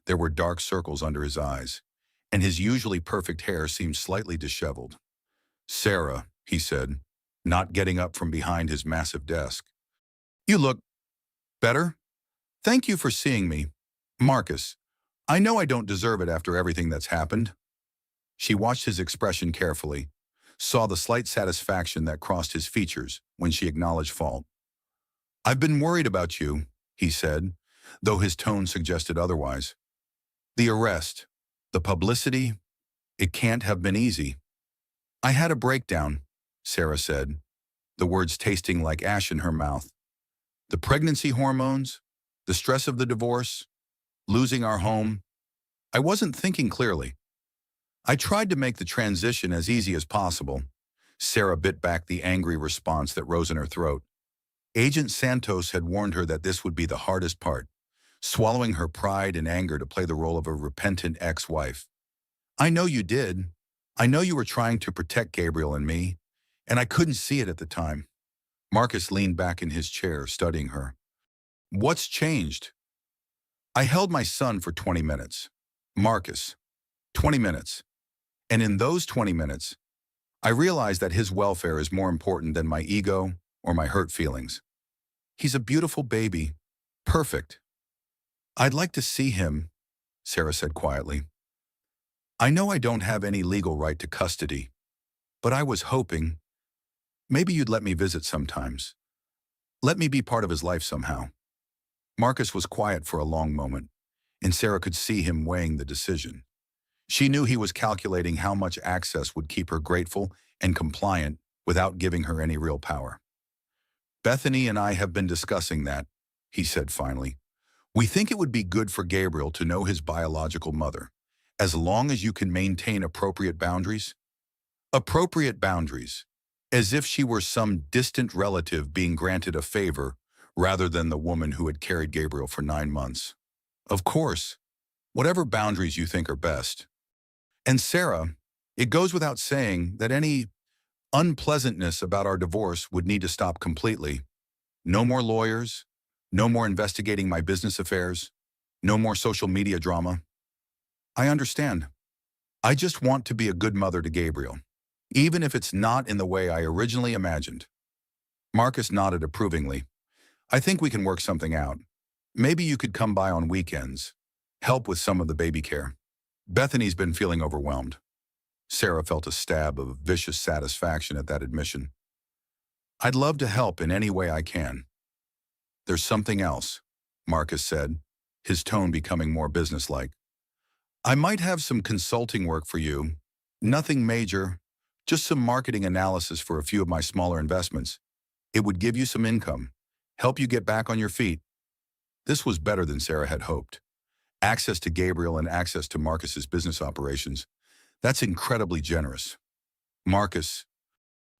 There were dark circles under his eyes, and his usually perfect hair seemed slightly disheveled. Sarah, he said, not getting up from behind his massive desk. You look better. Thank you for seeing me. Marcus, I know I don't deserve it after everything that's happened. She watched his expression carefully, saw the slight satisfaction that crossed his features when she acknowledged fault. I've been worried about you, he said, though his tone suggested otherwise. The arrest, the publicity, it can't have been easy. I had a breakdown, Sarah said, the words tasting like ash in her mouth. The pregnancy hormones, the stress of the divorce, losing our home. I wasn't thinking clearly. I tried to make the transition as easy as possible. Sarah bit back the angry response that rose in her throat. Agent Santos had warned her that this would be the hardest part, swallowing her pride and anger to play the role of a repentant ex-wife. I know you did. I know you were trying to protect Gabriel and me, and I couldn't see it at the time. Marcus leaned back in his chair, studying her. What's changed? I held my son for 20 minutes. Marcus, 20 minutes. And in those 20 minutes, I realized that his welfare is more important than my ego or my hurt feelings. He's a beautiful baby. Perfect. I'd like to see him, Sarah said quietly. I know I don't have any legal right to custody, but I was hoping maybe you'd let me visit sometimes. Let me be part of his life somehow. Marcus was quiet for a long moment, and Sarah could see him weighing the decision. She knew he was calculating how much access would keep her grateful and compliant without giving her any real power. Bethany and I have been discussing that, he said finally. We think it would be good for Gabriel to know his biological mother, as long as you can maintain appropriate boundaries. Appropriate boundaries, as if she were some distant relative being granted a favor rather than the woman who had carried Gabriel for 9 months. Of course, whatever boundaries you think are best. And Sarah, it goes without saying that any unpleasantness about our divorce would need to stop completely. No more lawyers, no more investigating my business affairs, no more social media drama. I understand. I just want to be a good mother to Gabriel, even if it's not in the way I originally imagined. Marcus nodded approvingly. I think we can work something out. Maybe you could come by on weekends, help with some of the baby care. Bethany's been feeling overwhelmed. Sarah felt a stab of vicious satisfaction at that admission. I'd love to help in any way I can. There's something else, Marcus said, his tone becoming more businesslike. I might have some consulting work for you. Nothing major, just some marketing analysis for a few of my smaller investments. It would give you some income, help you get back on your feet. This was better than Sarah had hoped. Access to Gabriel and access to Marcus's business operations. That's incredibly generous. Marcus,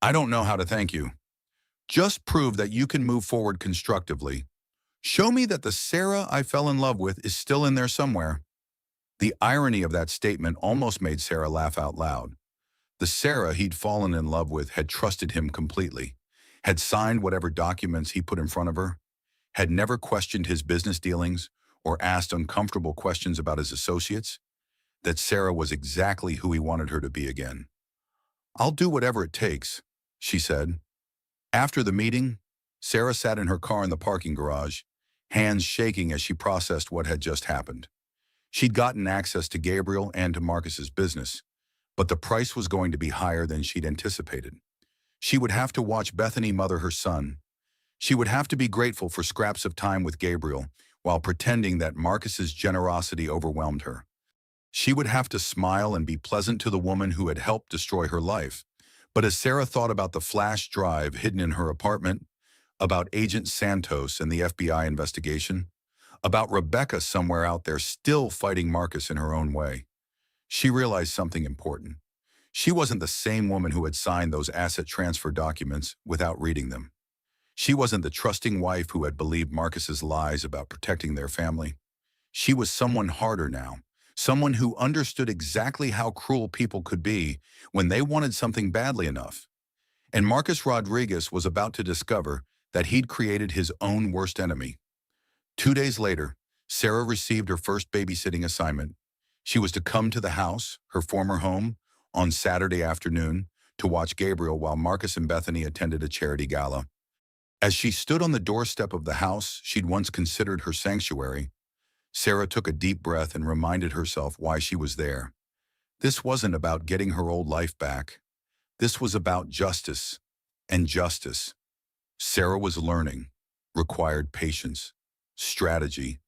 I don't know how to thank you. Just prove that you can move forward constructively. Show me that the Sarah I fell in love with is still in there somewhere. The irony of that statement almost made Sarah laugh out loud. The Sarah he'd fallen in love with had trusted him completely, had signed whatever documents he put in front of her, had never questioned his business dealings or asked uncomfortable questions about his associates, that Sarah was exactly who he wanted her to be again. I'll do whatever it takes, she said. After the meeting, Sarah sat in her car in the parking garage, hands shaking as she processed what had just happened. She'd gotten access to Gabriel and to Marcus's business, but the price was going to be higher than she'd anticipated. She would have to watch Bethany mother her son. She would have to be grateful for scraps of time with Gabriel while pretending that Marcus's generosity overwhelmed her. She would have to smile and be pleasant to the woman who had helped destroy her life. But as Sarah thought about the flash drive hidden in her apartment, about Agent Santos and the FBI investigation, about Rebecca somewhere out there still fighting Marcus in her own way, she realized something important. She wasn't the same woman who had signed those asset transfer documents without reading them. She wasn't the trusting wife who had believed Marcus's lies about protecting their family. She was someone harder now, someone who understood exactly how cruel people could be when they wanted something badly enough. And Marcus Rodriguez was about to discover that he'd created his own worst enemy. 2 days later, Sarah received her first babysitting assignment. She was to come to the house, her former home, on Saturday afternoon to watch Gabriel while Marcus and Bethany attended a charity gala. As she stood on the doorstep of the house she'd once considered her sanctuary, Sarah took a deep breath and reminded herself why she was there. This wasn't about getting her old life back. This was about justice, and justice, Sarah was learning, required patience, strategy,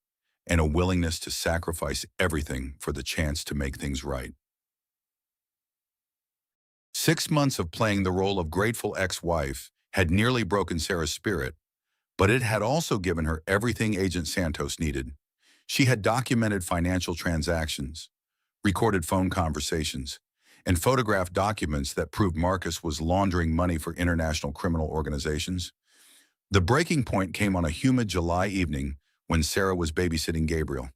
and a willingness to sacrifice everything for the chance to make things right. 6 months of playing the role of grateful ex-wife had nearly broken Sarah's spirit, but it had also given her everything Agent Santos needed. She had documented financial transactions, recorded phone conversations, and photographed documents that proved Marcus was laundering money for international criminal organizations. The breaking point came on a humid July evening when Sarah was babysitting Gabriel.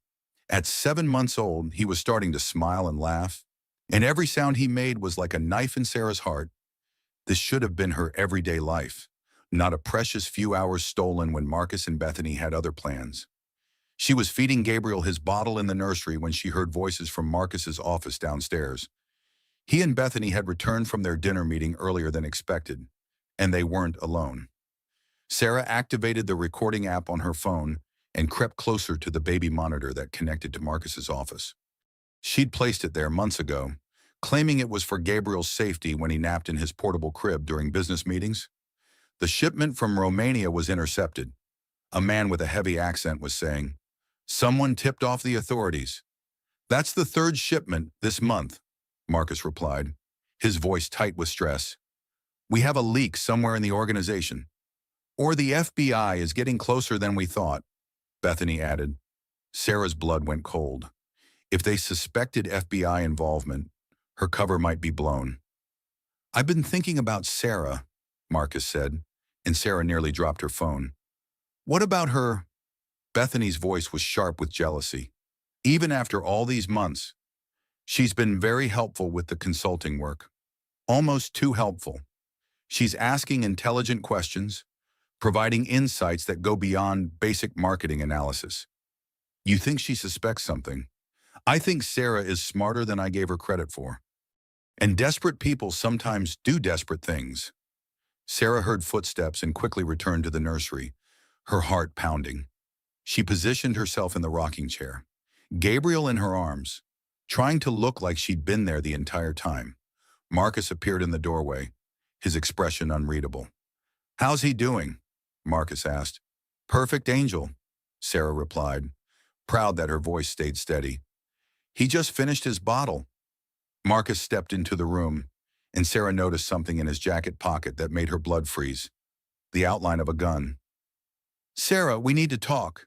At 7 months old, he was starting to smile and laugh. And every sound he made was like a knife in Sarah's heart. This should have been her everyday life, not a precious few hours stolen when Marcus and Bethany had other plans. She was feeding Gabriel his bottle in the nursery when she heard voices from Marcus's office downstairs. He and Bethany had returned from their dinner meeting earlier than expected, and they weren't alone. Sarah activated the recording app on her phone and crept closer to the baby monitor that connected to Marcus's office. She'd placed it there months ago, claiming it was for Gabriel's safety when he napped in his portable crib during business meetings. The shipment from Romania was intercepted. A man with a heavy accent was saying, "Someone tipped off the authorities." "That's the third shipment this month," Marcus replied, his voice tight with stress. "We have a leak somewhere in the organization. Or the FBI is getting closer than we thought," Bethany added. Sarah's blood went cold. If they suspected FBI involvement, her cover might be blown. "I've been thinking about Sarah," Marcus said, and Sarah nearly dropped her phone. "What about her?" Bethany's voice was sharp with jealousy. "Even after all these months, she's been very helpful with the consulting work. Almost too helpful. She's asking intelligent questions, providing insights that go beyond basic marketing analysis." "You think she suspects something?" "I think Sarah is smarter than I gave her credit for. And desperate people sometimes do desperate things." Sarah heard footsteps and quickly returned to the nursery, her heart pounding. She positioned herself in the rocking chair, Gabriel in her arms, trying to look like she'd been there the entire time. Marcus appeared in the doorway, his expression unreadable. "How's he doing?" Marcus asked. "Perfect angel," Sarah replied, proud that her voice stayed steady. "He just finished his bottle." Marcus stepped into the room, and Sarah noticed something in his jacket pocket that made her blood freeze. The outline of a gun. "Sarah, we need to talk."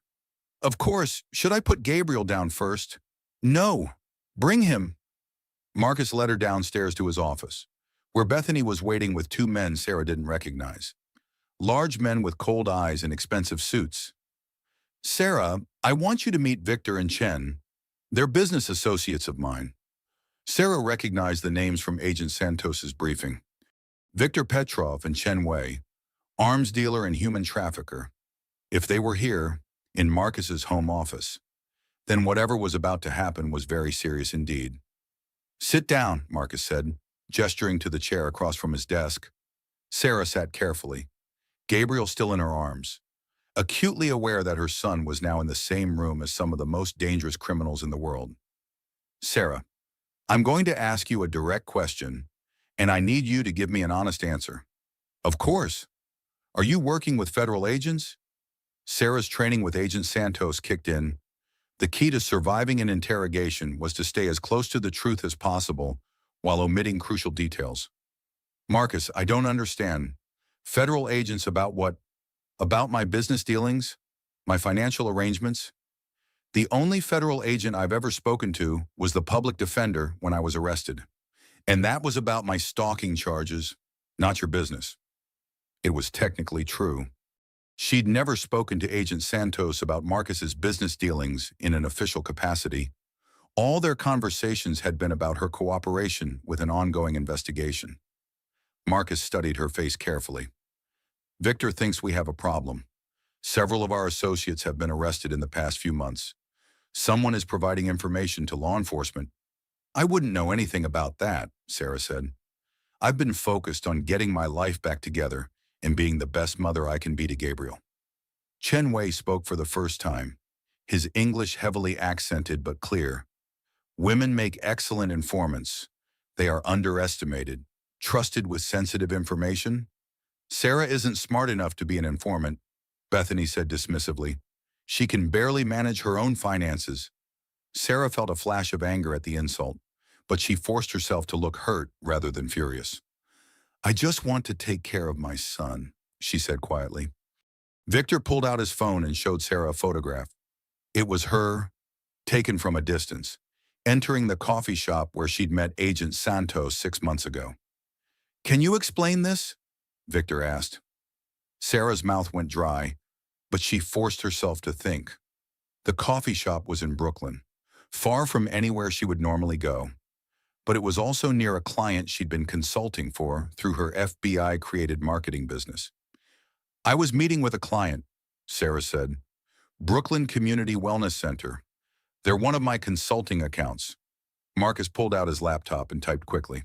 "Of course. Should I put Gabriel down first?" "No. Bring him." Marcus led her downstairs to his office, where Bethany was waiting with two men Sarah didn't recognize. Large men with cold eyes and expensive suits. "Sarah, I want you to meet Victor and Chen. They're business associates of mine." Sarah recognized the names from Agent Santos's briefing. Victor Petrov and Chen Wei, arms dealer and human trafficker. If they were here, in Marcus's home office, then whatever was about to happen was very serious indeed. "Sit down," Marcus said, gesturing to the chair across from his desk. Sarah sat carefully, Gabriel still in her arms, acutely aware that her son was now in the same room as some of the most dangerous criminals in the world. "Sarah, I'm going to ask you a direct question, and I need you to give me an honest answer." "Of course. Are you working with federal agents?" Sarah's training with Agent Santos kicked in. The key to surviving an interrogation was to stay as close to the truth as possible while omitting crucial details. "Marcus, I don't understand. Federal agents about what? About my business dealings? My financial arrangements?" "The only federal agent I've ever spoken to was the public defender when I was arrested. And that was about my stalking charges, not your business." It was technically true. She'd never spoken to Agent Santos about Marcus's business dealings in an official capacity. All their conversations had been about her cooperation with an ongoing investigation. Marcus studied her face carefully. "Victor thinks we have a problem. Several of our associates have been arrested in the past few months. Someone is providing information to law enforcement." "I wouldn't know anything about that," Sarah said. "I've been focused on getting my life back together and being the best mother I can be to Gabriel." Chen Wei spoke for the first time, his English heavily accented but clear. "Women make excellent informants. They are underestimated, trusted with sensitive information." "Sarah isn't smart enough to be an informant," Bethany said dismissively. "She can barely manage her own finances." Sarah felt a flash of anger at the insult, but she forced herself to look hurt rather than furious. "I just want to take care of my son," she said quietly. Victor pulled out his phone and showed Sarah a photograph. It was her, taken from a distance, entering the coffee shop where she'd met Agent Santos 6 months ago. "Can you explain this?" Victor asked. Sarah's mouth went dry, but she forced herself to think. The coffee shop was in Brooklyn, far from anywhere she would normally go. but it was also near a client she'd been consulting for through her FBI-created marketing business. I was meeting with a client, Sarah said. Brooklyn Community Wellness Center. They're one of my consulting accounts. Marcus pulled out his laptop and typed quickly.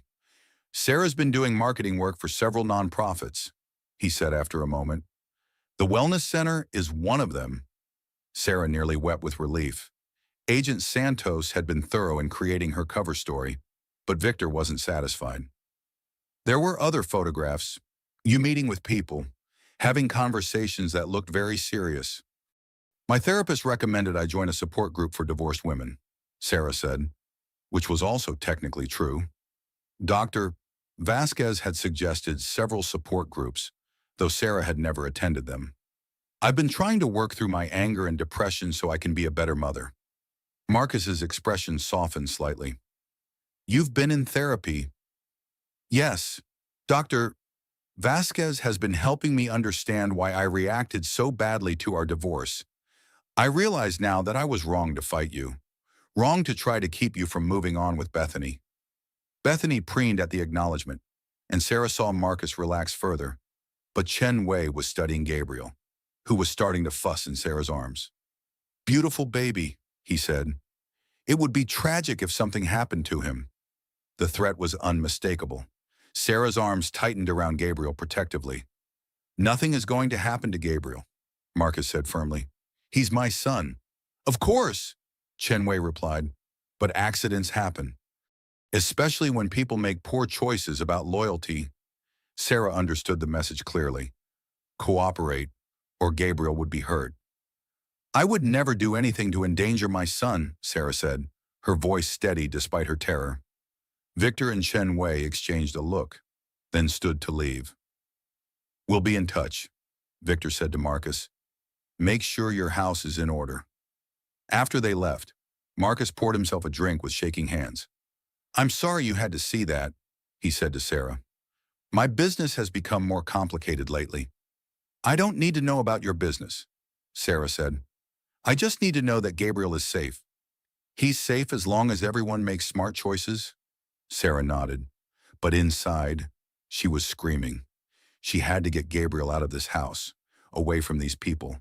Sarah's been doing marketing work for several nonprofits, he said after a moment. The Wellness Center is one of them. Sarah nearly wept with relief. Agent Santos had been thorough in creating her cover story, but Victor wasn't satisfied. There were other photographs, you meeting with people, having conversations that looked very serious. My therapist recommended I join a support group for divorced women, Sarah said, which was also technically true. Dr. Vasquez had suggested several support groups, though Sarah had never attended them. I've been trying to work through my anger and depression so I can be a better mother. Marcus's expression softened slightly. You've been in therapy. Yes, Dr. Vasquez has been helping me understand why I reacted so badly to our divorce. I realize now that I was wrong to fight you, wrong to try to keep you from moving on with Bethany. Bethany preened at the acknowledgement, and Sarah saw Marcus relax further, but Chen Wei was studying Gabriel, who was starting to fuss in Sarah's arms. Beautiful baby, he said. It would be tragic if something happened to him. The threat was unmistakable. Sarah's arms tightened around Gabriel protectively. Nothing is going to happen to Gabriel, Marcus said firmly. He's my son. Of course, Chen Wei replied, but accidents happen, especially when people make poor choices about loyalty. Sarah understood the message clearly. Cooperate, or Gabriel would be hurt. I would never do anything to endanger my son, Sarah said, her voice steady despite her terror. Victor and Chen Wei exchanged a look, then stood to leave. We'll be in touch, Victor said to Marcus. Make sure your house is in order. After they left, Marcus poured himself a drink with shaking hands. I'm sorry you had to see that, he said to Sarah. My business has become more complicated lately. I don't need to know about your business, Sarah said. I just need to know that Gabriel is safe. He's safe as long as everyone makes smart choices? Sarah nodded, but inside, she was screaming. She had to get Gabriel out of this house, away from these people,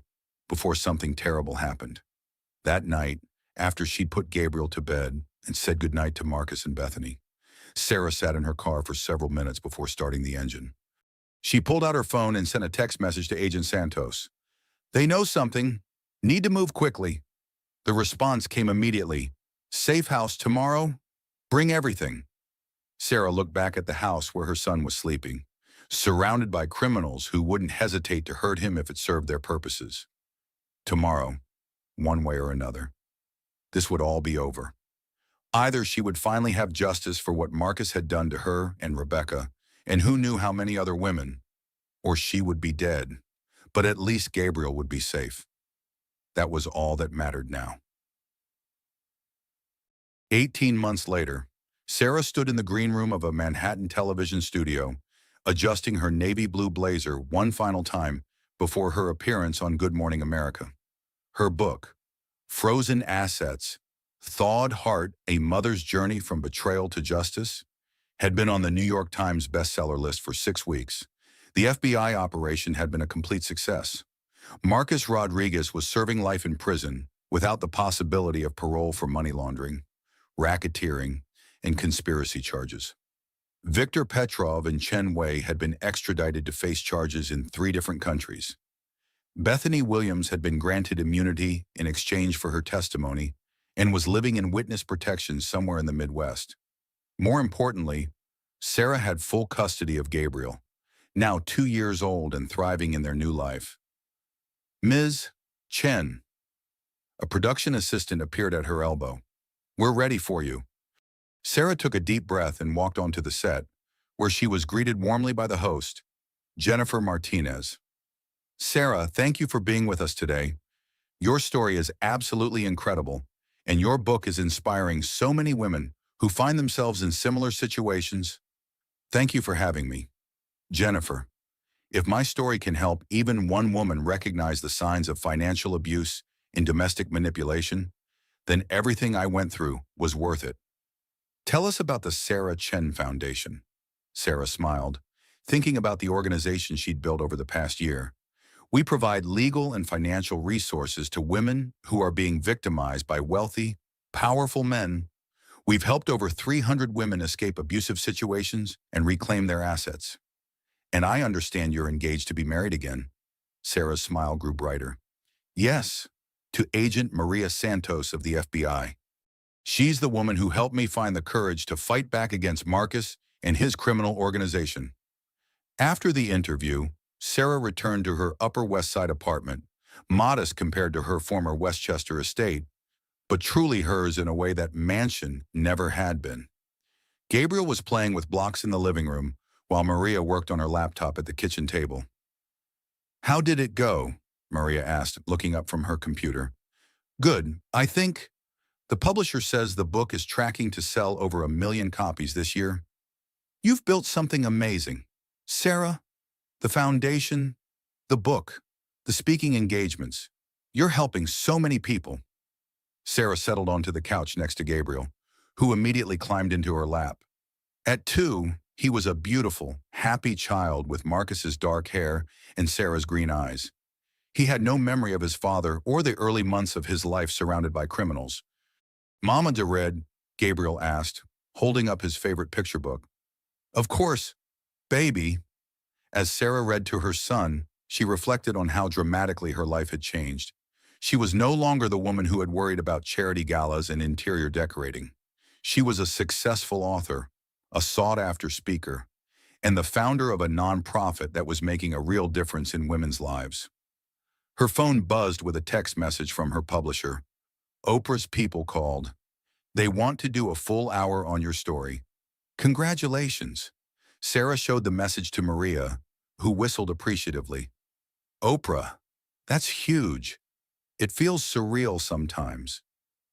before something terrible happened. That night, after she'd put Gabriel to bed and said goodnight to Marcus and Bethany, Sarah sat in her car for several minutes before starting the engine. She pulled out her phone and sent a text message to Agent Santos. They know something. Need to move quickly. The response came immediately. Safe house tomorrow? Bring everything. Sarah looked back at the house where her son was sleeping, surrounded by criminals who wouldn't hesitate to hurt him if it served their purposes. Tomorrow, one way or another, this would all be over. Either she would finally have justice for what Marcus had done to her and Rebecca, and who knew how many other women, or she would be dead, but at least Gabriel would be safe. That was all that mattered now. 18 months later, Sarah stood in the green room of a Manhattan television studio, adjusting her navy blue blazer one final time before her appearance on Good Morning America. Her book, Frozen Assets, Thawed Heart, A Mother's Journey from Betrayal to Justice, had been on the New York Times bestseller list for 6 weeks. The FBI operation had been a complete success. Marcus Rodriguez was serving life in prison without the possibility of parole for money laundering, racketeering, and conspiracy charges. Victor Petrov and Chen Wei had been extradited to face charges in 3 different countries. Bethany Williams had been granted immunity in exchange for her testimony and was living in witness protection somewhere in the Midwest. More importantly, Sarah had full custody of Gabriel, now 2 years old and thriving in their new life. Ms. Chen, a production assistant, appeared at her elbow. We're ready for you. Sarah took a deep breath and walked onto the set, where she was greeted warmly by the host, Jennifer Martinez. Sarah, thank you for being with us today. Your story is absolutely incredible, and your book is inspiring so many women who find themselves in similar situations. Thank you for having me. Jennifer, if my story can help even one woman recognize the signs of financial abuse and domestic manipulation, then everything I went through was worth it. Tell us about the Sarah Chen Foundation. Sarah smiled, thinking about the organization she'd built over the past year. We provide legal and financial resources to women who are being victimized by wealthy, powerful men. We've helped over 300 women escape abusive situations and reclaim their assets. And I understand you're engaged to be married again. Sarah's smile grew brighter. Yes, to Agent Maria Santos of the FBI. She's the woman who helped me find the courage to fight back against Marcus and his criminal organization. After the interview, Sarah returned to her Upper West Side apartment, modest compared to her former Westchester estate, but truly hers in a way that mansion never had been. Gabriel was playing with blocks in the living room, while Maria worked on her laptop at the kitchen table. How did it go? Maria asked, looking up from her computer. Good, I think. The publisher says the book is tracking to sell over 1 million copies this year. You've built something amazing. Sarah, the foundation, the book, the speaking engagements. You're helping so many people. Sarah settled onto the couch next to Gabriel, who immediately climbed into her lap. At 2, he was a beautiful, happy child with Marcus's dark hair and Sarah's green eyes. He had no memory of his father or the early months of his life surrounded by criminals. Mama de Red, Gabriel asked, holding up his favorite picture book. Of course, baby. As Sarah read to her son, she reflected on how dramatically her life had changed. She was no longer the woman who had worried about charity galas and interior decorating. She was a successful author, a sought-after speaker, and the founder of a nonprofit that was making a real difference in women's lives. Her phone buzzed with a text message from her publisher. Oprah's people called. They want to do a full hour on your story. Congratulations. Sarah showed the message to Maria, who whistled appreciatively. Oprah, that's huge. It feels surreal sometimes.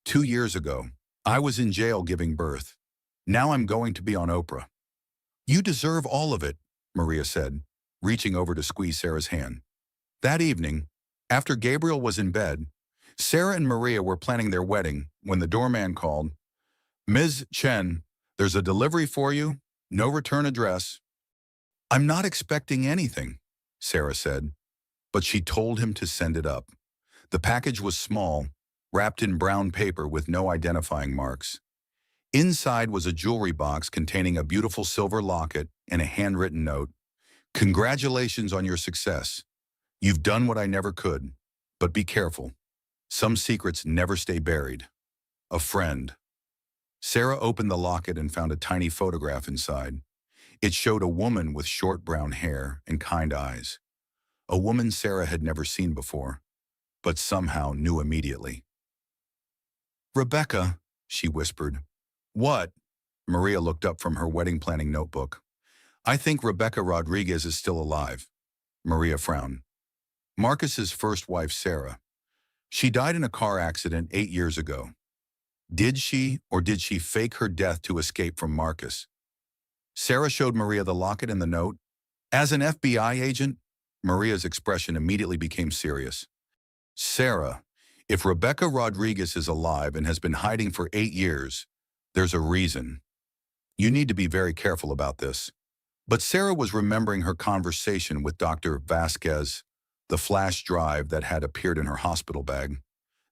2 years ago, I was in jail giving birth. Now I'm going to be on Oprah. You deserve all of it, Maria said, reaching over to squeeze Sarah's hand. That evening, after Gabriel was in bed, Sarah and Maria were planning their wedding when the doorman called. Ms. Chen, there's a delivery for you, no return address. I'm not expecting anything, Sarah said, but she told him to send it up. The package was small, wrapped in brown paper with no identifying marks. Inside was a jewelry box containing a beautiful silver locket and a handwritten note. Congratulations on your success. You've done what I never could, but be careful. Some secrets never stay buried. A friend. Sarah opened the locket and found a tiny photograph inside. It showed a woman with short brown hair and kind eyes. A woman Sarah had never seen before, but somehow knew immediately. Rebecca, she whispered. What? Maria looked up from her wedding planning notebook. I think Rebecca Rodriguez is still alive. Maria frowned. Marcus's first wife, Sarah. She died in a car accident 8 years ago. Did she or did she fake her death to escape from Marcus? Sarah showed Maria the locket and the note. As an FBI agent, Maria's expression immediately became serious. Sarah, if Rebecca Rodriguez is alive and has been hiding for 8 years, there's a reason. You need to be very careful about this. But Sarah was remembering her conversation with Dr. Vasquez, the flash drive that had appeared in her hospital bag,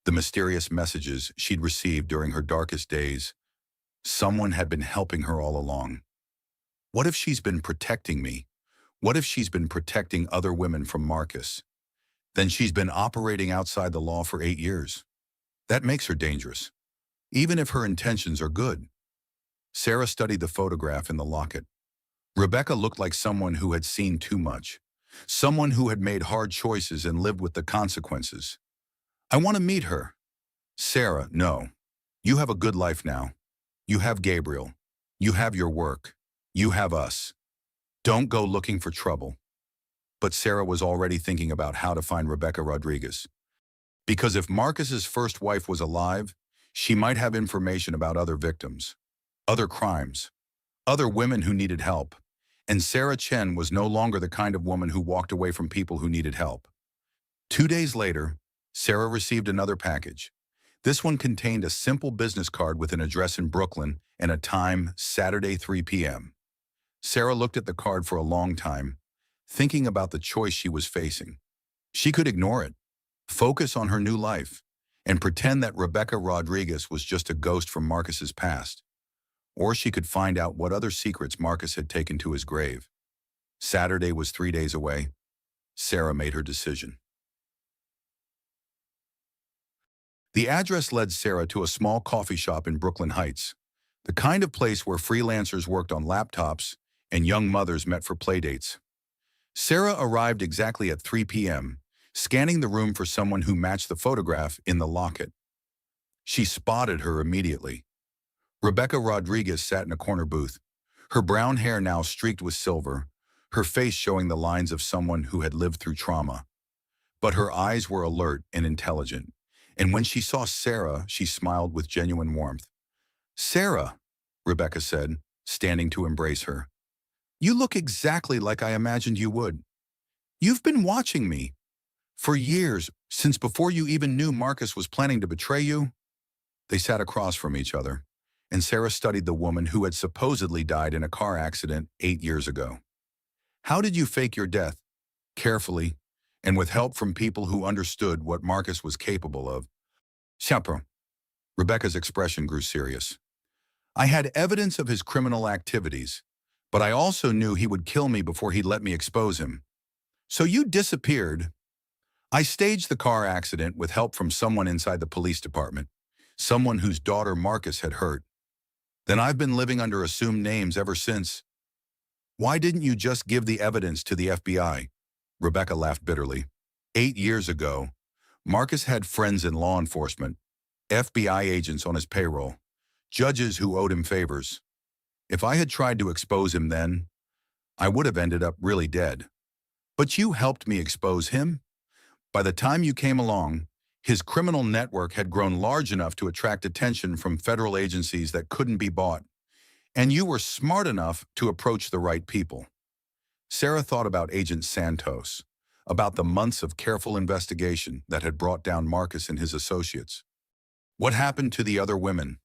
the mysterious messages she'd received during her darkest days. Someone had been helping her all along. What if she's been protecting me? What if she's been protecting other women from Marcus? Then she's been operating outside the law for 8 years. That makes her dangerous, even if her intentions are good. Sarah studied the photograph in the locket. Rebecca looked like someone who had seen too much, someone who had made hard choices and lived with the consequences. I want to meet her. Sarah, no. You have a good life now. You have Gabriel. You have your work. You have us. Don't go looking for trouble. But Sarah was already thinking about how to find Rebecca Rodriguez. Because if Marcus's first wife was alive, she might have information about other victims, other crimes, other women who needed help. And Sarah Chen was no longer the kind of woman who walked away from people who needed help. 2 days later, Sarah received another package, This one contained a simple business card with an address in Brooklyn and a time, Saturday 3 p.m. Sarah looked at the card for a long time, thinking about the choice she was facing. She could ignore it, focus on her new life, and pretend that Rebecca Rodriguez was just a ghost from Marcus's past. Or she could find out what other secrets Marcus had taken to his grave. Saturday was 3 days away. Sarah made her decision. The address led Sarah to a small coffee shop in Brooklyn Heights, the kind of place where freelancers worked on laptops and young mothers met for playdates. Sarah arrived exactly at 3 p.m., scanning the room for someone who matched the photograph in the locket. She spotted her immediately. Rebecca Rodriguez sat in a corner booth, her brown hair now streaked with silver, her face showing the lines of someone who had lived through trauma. But her eyes were alert and intelligent, and when she saw Sarah, she smiled with genuine warmth. "Sarah," Rebecca said, standing to embrace her. "You look exactly like I imagined you would. You've been watching me for years, since before you even knew Marcus was planning to betray you." They sat across from each other, and Sarah studied the woman who had supposedly died in a car accident 8 years ago. "How did you fake your death?" "Carefully, and with help from people who understood what Marcus was capable of." "Chaperon." Rebecca's expression grew serious. "I had evidence of his criminal activities, but I also knew he would kill me before he'd let me expose him. So you disappeared. I staged the car accident with help from someone inside the police department, someone whose daughter Marcus had hurt. Then I've been living under assumed names ever since." "Why didn't you just give the evidence to the FBI?" Rebecca laughed bitterly. 8 years ago, Marcus had friends in law enforcement, FBI agents on his payroll, judges who owed him favors. If I had tried to expose him then, I would have ended up really dead. But you helped me expose him. By the time you came along, his criminal network had grown large enough to attract attention from federal agencies that couldn't be bought. And you were smart enough to approach the right people. Sarah thought about Agent Santos, about the months of careful investigation that had brought down Marcus and his associates. What happened to the other women?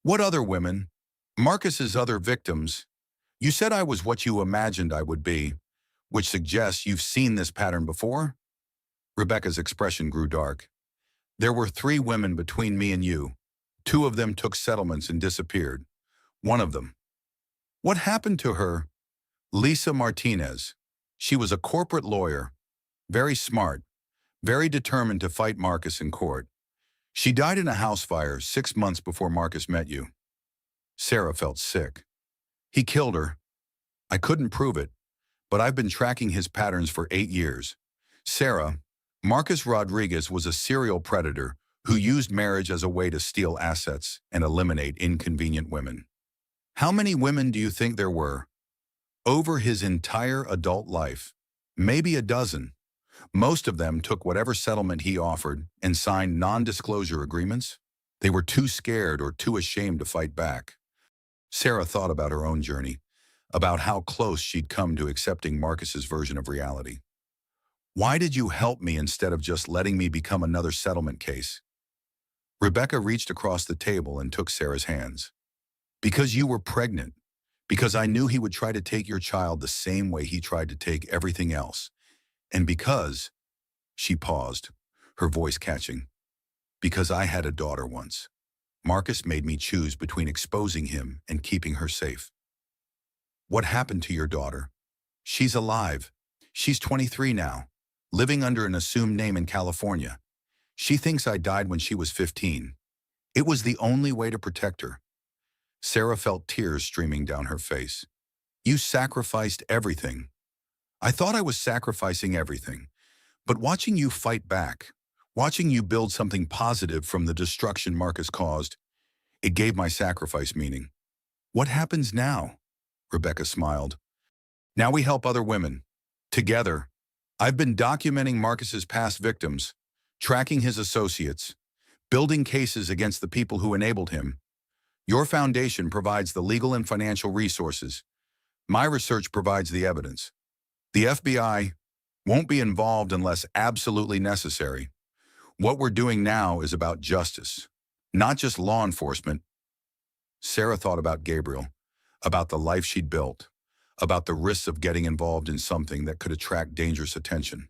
"What other women?" "Marcus's other victims. You said I was what you imagined I would be, which suggests you've seen this pattern before?" Rebecca's expression grew dark. "There were 3 women between me and you. 2 of them took settlements and disappeared. One of them." "What happened to her?" "Lisa Martinez. She was a corporate lawyer, very smart, very determined to fight Marcus in court. She died in a house fire 6 months before Marcus met you." Sarah felt sick. "He killed her. I couldn't prove it, but I've been tracking his patterns for 8 years. Sarah, Marcus Rodriguez was a serial predator who used marriage as a way to steal assets and eliminate inconvenient women." "How many women do you think there were?" "Over his entire adult life, maybe a dozen. Most of them took whatever settlement he offered and signed non-disclosure agreements. They were too scared or too ashamed to fight back." Sarah thought about her own journey, about how close she'd come to accepting Marcus's version of reality. "Why did you help me instead of just letting me become another settlement case?" Rebecca reached across the table and took Sarah's hands. "Because you were pregnant. Because I knew he would try to take your child the same way he tried to take everything else. And because," she paused, her voice catching, "because I had a daughter once. Marcus made me choose between exposing him and keeping her safe." "What happened to your daughter?" "She's alive. She's 23 now, living under an assumed name in California. She thinks I died when she was 15. It was the only way to protect her." Sarah felt tears streaming down her face. "You sacrificed everything." "I thought I was sacrificing everything, but watching you fight back, watching you build something positive from the destruction Marcus caused, it gave my sacrifice meaning." "What happens now?" Rebecca smiled. "Now we help other women. Together. I've been documenting Marcus's past victims, tracking his associates, building cases against the people who enabled him. Your foundation provides the legal and financial resources. My research provides the evidence. The FBI won't be involved unless absolutely necessary. What we're doing now is about justice, not just law enforcement. Sarah thought about Gabriel, about the life she'd built, about the risks of getting involved in something that could attract dangerous attention.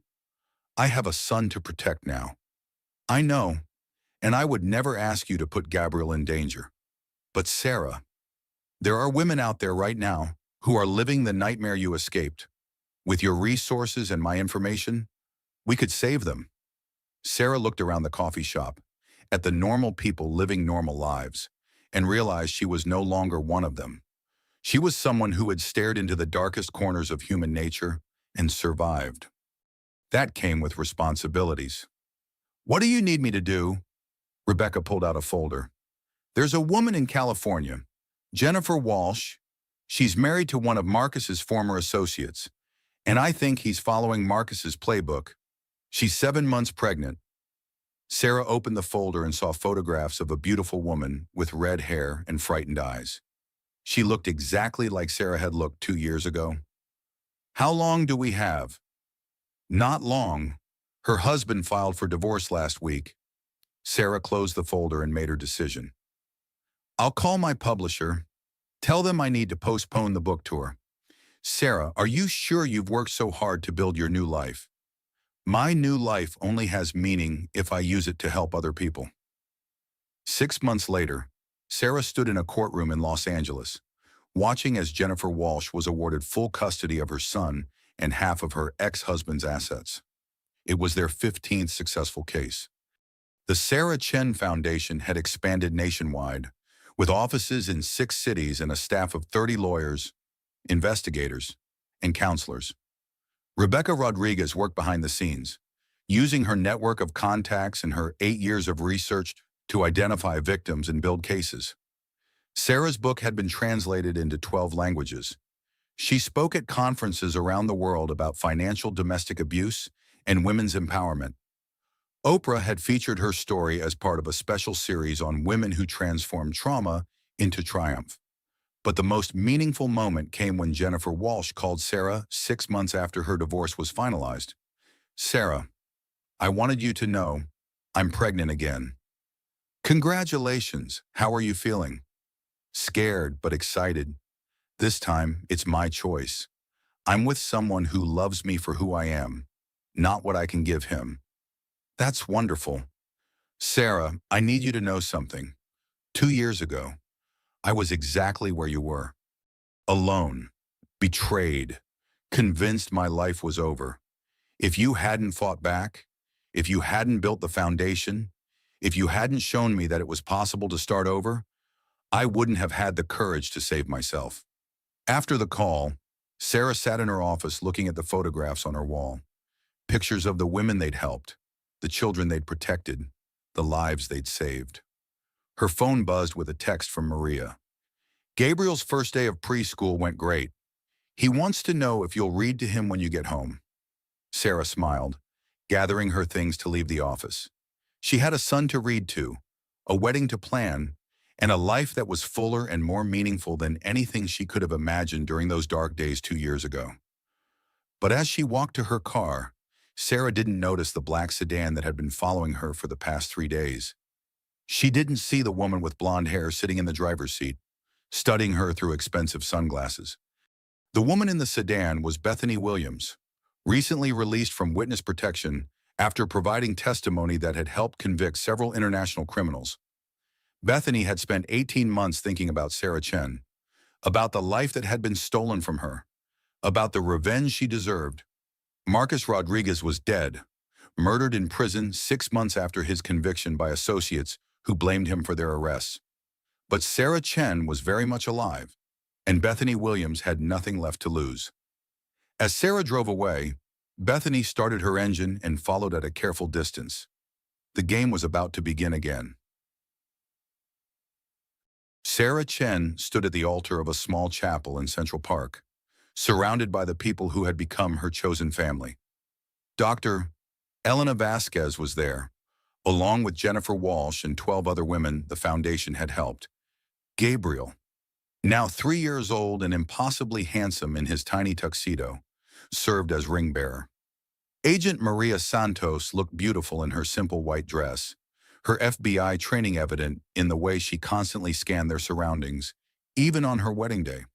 I have a son to protect now. I know, and I would never ask you to put Gabriel in danger. But Sarah, there are women out there right now who are living the nightmare you escaped. With your resources and my information, we could save them. Sarah looked around the coffee shop, at the normal people living normal lives, and realized she was no longer one of them. She was someone who had stared into the darkest corners of human nature and survived. That came with responsibilities. What do you need me to do? Rebecca pulled out a folder. There's a woman in California, Jennifer Walsh. She's married to one of Marcus's former associates, and I think he's following Marcus's playbook. She's 7 months pregnant. Sarah opened the folder and saw photographs of a beautiful woman with red hair and frightened eyes. She looked exactly like Sarah had looked 2 years ago. How long do we have? Not long. Her husband filed for divorce last week. Sarah closed the folder and made her decision. I'll call my publisher. Tell them I need to postpone the book tour. Sarah, are you sure you've worked so hard to build your new life? My new life only has meaning if I use it to help other people. 6 months later, Sarah stood in a courtroom in Los Angeles, watching as Jennifer Walsh was awarded full custody of her son and half of her ex-husband's assets. It was their 15th successful case. The Sarah Chen Foundation had expanded nationwide, with offices in 6 cities and a staff of 30 lawyers, investigators, and counselors. Rebecca Rodriguez worked behind the scenes, using her network of contacts and her 8 years of research to identify victims and build cases. Sarah's book had been translated into 12 languages. She spoke at conferences around the world about financial domestic abuse and women's empowerment. Oprah had featured her story as part of a special series on women who transformed trauma into triumph. But the most meaningful moment came when Jennifer Walsh called Sarah 6 months after her divorce was finalized. Sarah, I wanted you to know I'm pregnant again. Congratulations, how are you feeling? Scared but excited. This time, it's my choice. I'm with someone who loves me for who I am, not what I can give him. That's wonderful. Sarah, I need you to know something. 2 years ago, I was exactly where you were. Alone, betrayed, convinced my life was over. If you hadn't fought back, if you hadn't built the foundation, if you hadn't shown me that it was possible to start over, I wouldn't have had the courage to save myself. After the call, Sarah sat in her office looking at the photographs on her wall. Pictures of the women they'd helped, the children they'd protected, the lives they'd saved. Her phone buzzed with a text from Maria. Gabriel's first day of preschool went great. He wants to know if you'll read to him when you get home. Sarah smiled, gathering her things to leave the office. She had a son to read to, a wedding to plan, and a life that was fuller and more meaningful than anything she could have imagined during those dark days 2 years ago. But as she walked to her car, Sarah didn't notice the black sedan that had been following her for the past 3 days. She didn't see the woman with blonde hair sitting in the driver's seat, studying her through expensive sunglasses. The woman in the sedan was Bethany Williams, recently released from witness protection after providing testimony that had helped convict several international criminals. Bethany had spent 18 months thinking about Sarah Chen, about the life that had been stolen from her, about the revenge she deserved. Marcus Rodriguez was dead, murdered in prison 6 months after his conviction by associates who blamed him for their arrests. But Sarah Chen was very much alive, and Bethany Williams had nothing left to lose. As Sarah drove away, Bethany started her engine and followed at a careful distance. The game was about to begin again. Sarah Chen stood at the altar of a small chapel in Central Park, surrounded by the people who had become her chosen family. Dr. Elena Vasquez was there, along with Jennifer Walsh and 12 other women the foundation had helped. Gabriel, now 3 years old and impossibly handsome in his tiny tuxedo, served as ring bearer. Agent Maria Santos looked beautiful in her simple white dress, her FBI training evident in the way she constantly scanned their surroundings, even on her wedding day.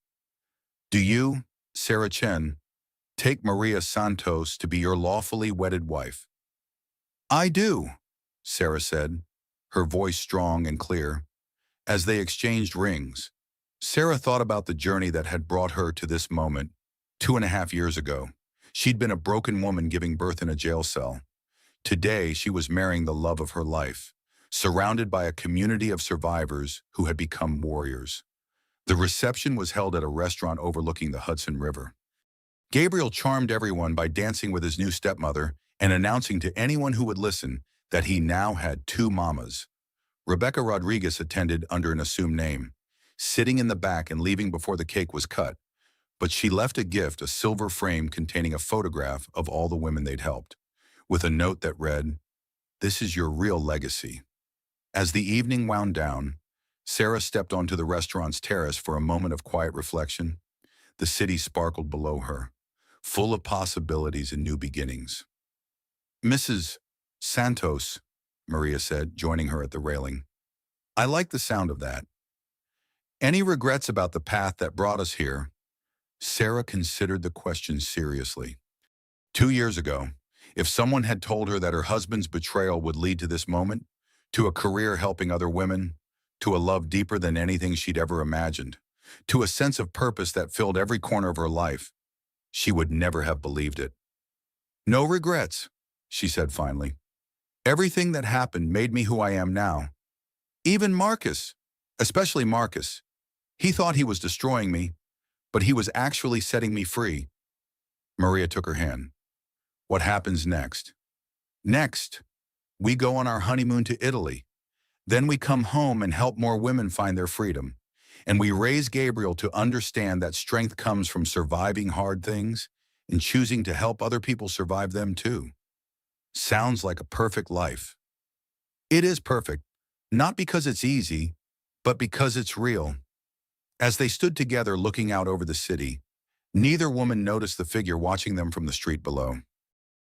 Do you, Sarah Chen, take Maria Santos to be your lawfully wedded wife? I do, Sarah said, her voice strong and clear. As they exchanged rings, Sarah thought about the journey that had brought her to this moment 2.5 years ago. She'd been a broken woman giving birth in a jail cell. Today, she was marrying the love of her life, surrounded by a community of survivors who had become warriors. The reception was held at a restaurant overlooking the Hudson River. Gabriel charmed everyone by dancing with his new stepmother and announcing to anyone who would listen that he now had two mamas. Rebecca Rodriguez attended under an assumed name, sitting in the back and leaving before the cake was cut, but she left a gift, a silver frame containing a photograph of all the women they'd helped, with a note that read, "This is your real legacy." As the evening wound down, Sarah stepped onto the restaurant's terrace for a moment of quiet reflection. The city sparkled below her, full of possibilities and new beginnings. "Mrs. Santos," Maria said, joining her at the railing. "I like the sound of that. Any regrets about the path that brought us here?" Sarah considered the question seriously. 2 years ago, if someone had told her that her husband's betrayal would lead to this moment, to a career helping other women, to a love deeper than anything she'd ever imagined, to a sense of purpose that filled every corner of her life, she would never have believed it. "No regrets," she said finally. "Everything that happened made me who I am now. Even Marcus, especially Marcus. He thought he was destroying me, but he was actually setting me free." Maria took her hand. "What happens next?" "Next, we go on our honeymoon to Italy. Then we come home and help more women find their freedom. And we raise Gabriel to understand that strength comes from surviving hard things and choosing to help other people survive them too." Sounds like a perfect life. It is perfect, not because it's easy, but because it's real. As they stood together looking out over the city, neither woman noticed the figure watching them from the street below.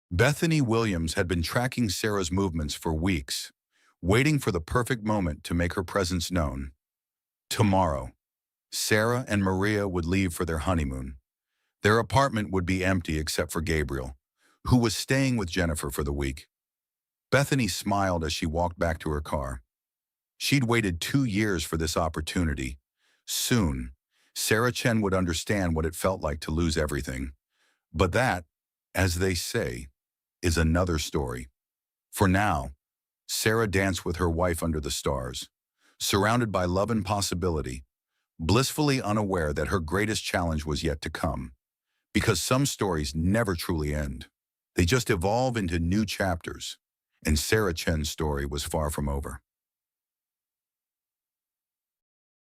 Bethany Williams had been tracking Sarah's movements for weeks, waiting for the perfect moment to make her presence known. Tomorrow, Sarah and Maria would leave for their honeymoon. Their apartment would be empty except for Gabriel, who was staying with Jennifer for the week. Bethany smiled as she walked back to her car. She'd waited 2 years for this opportunity. Soon, Sarah Chen would understand what it felt like to lose everything. But that, as they say, is another story. For now, Sarah danced with her wife under the stars, surrounded by love and possibility, blissfully unaware that her greatest challenge was yet to come. Because some stories never truly end. They just evolve into new chapters, and Sarah Chen's story was far from over.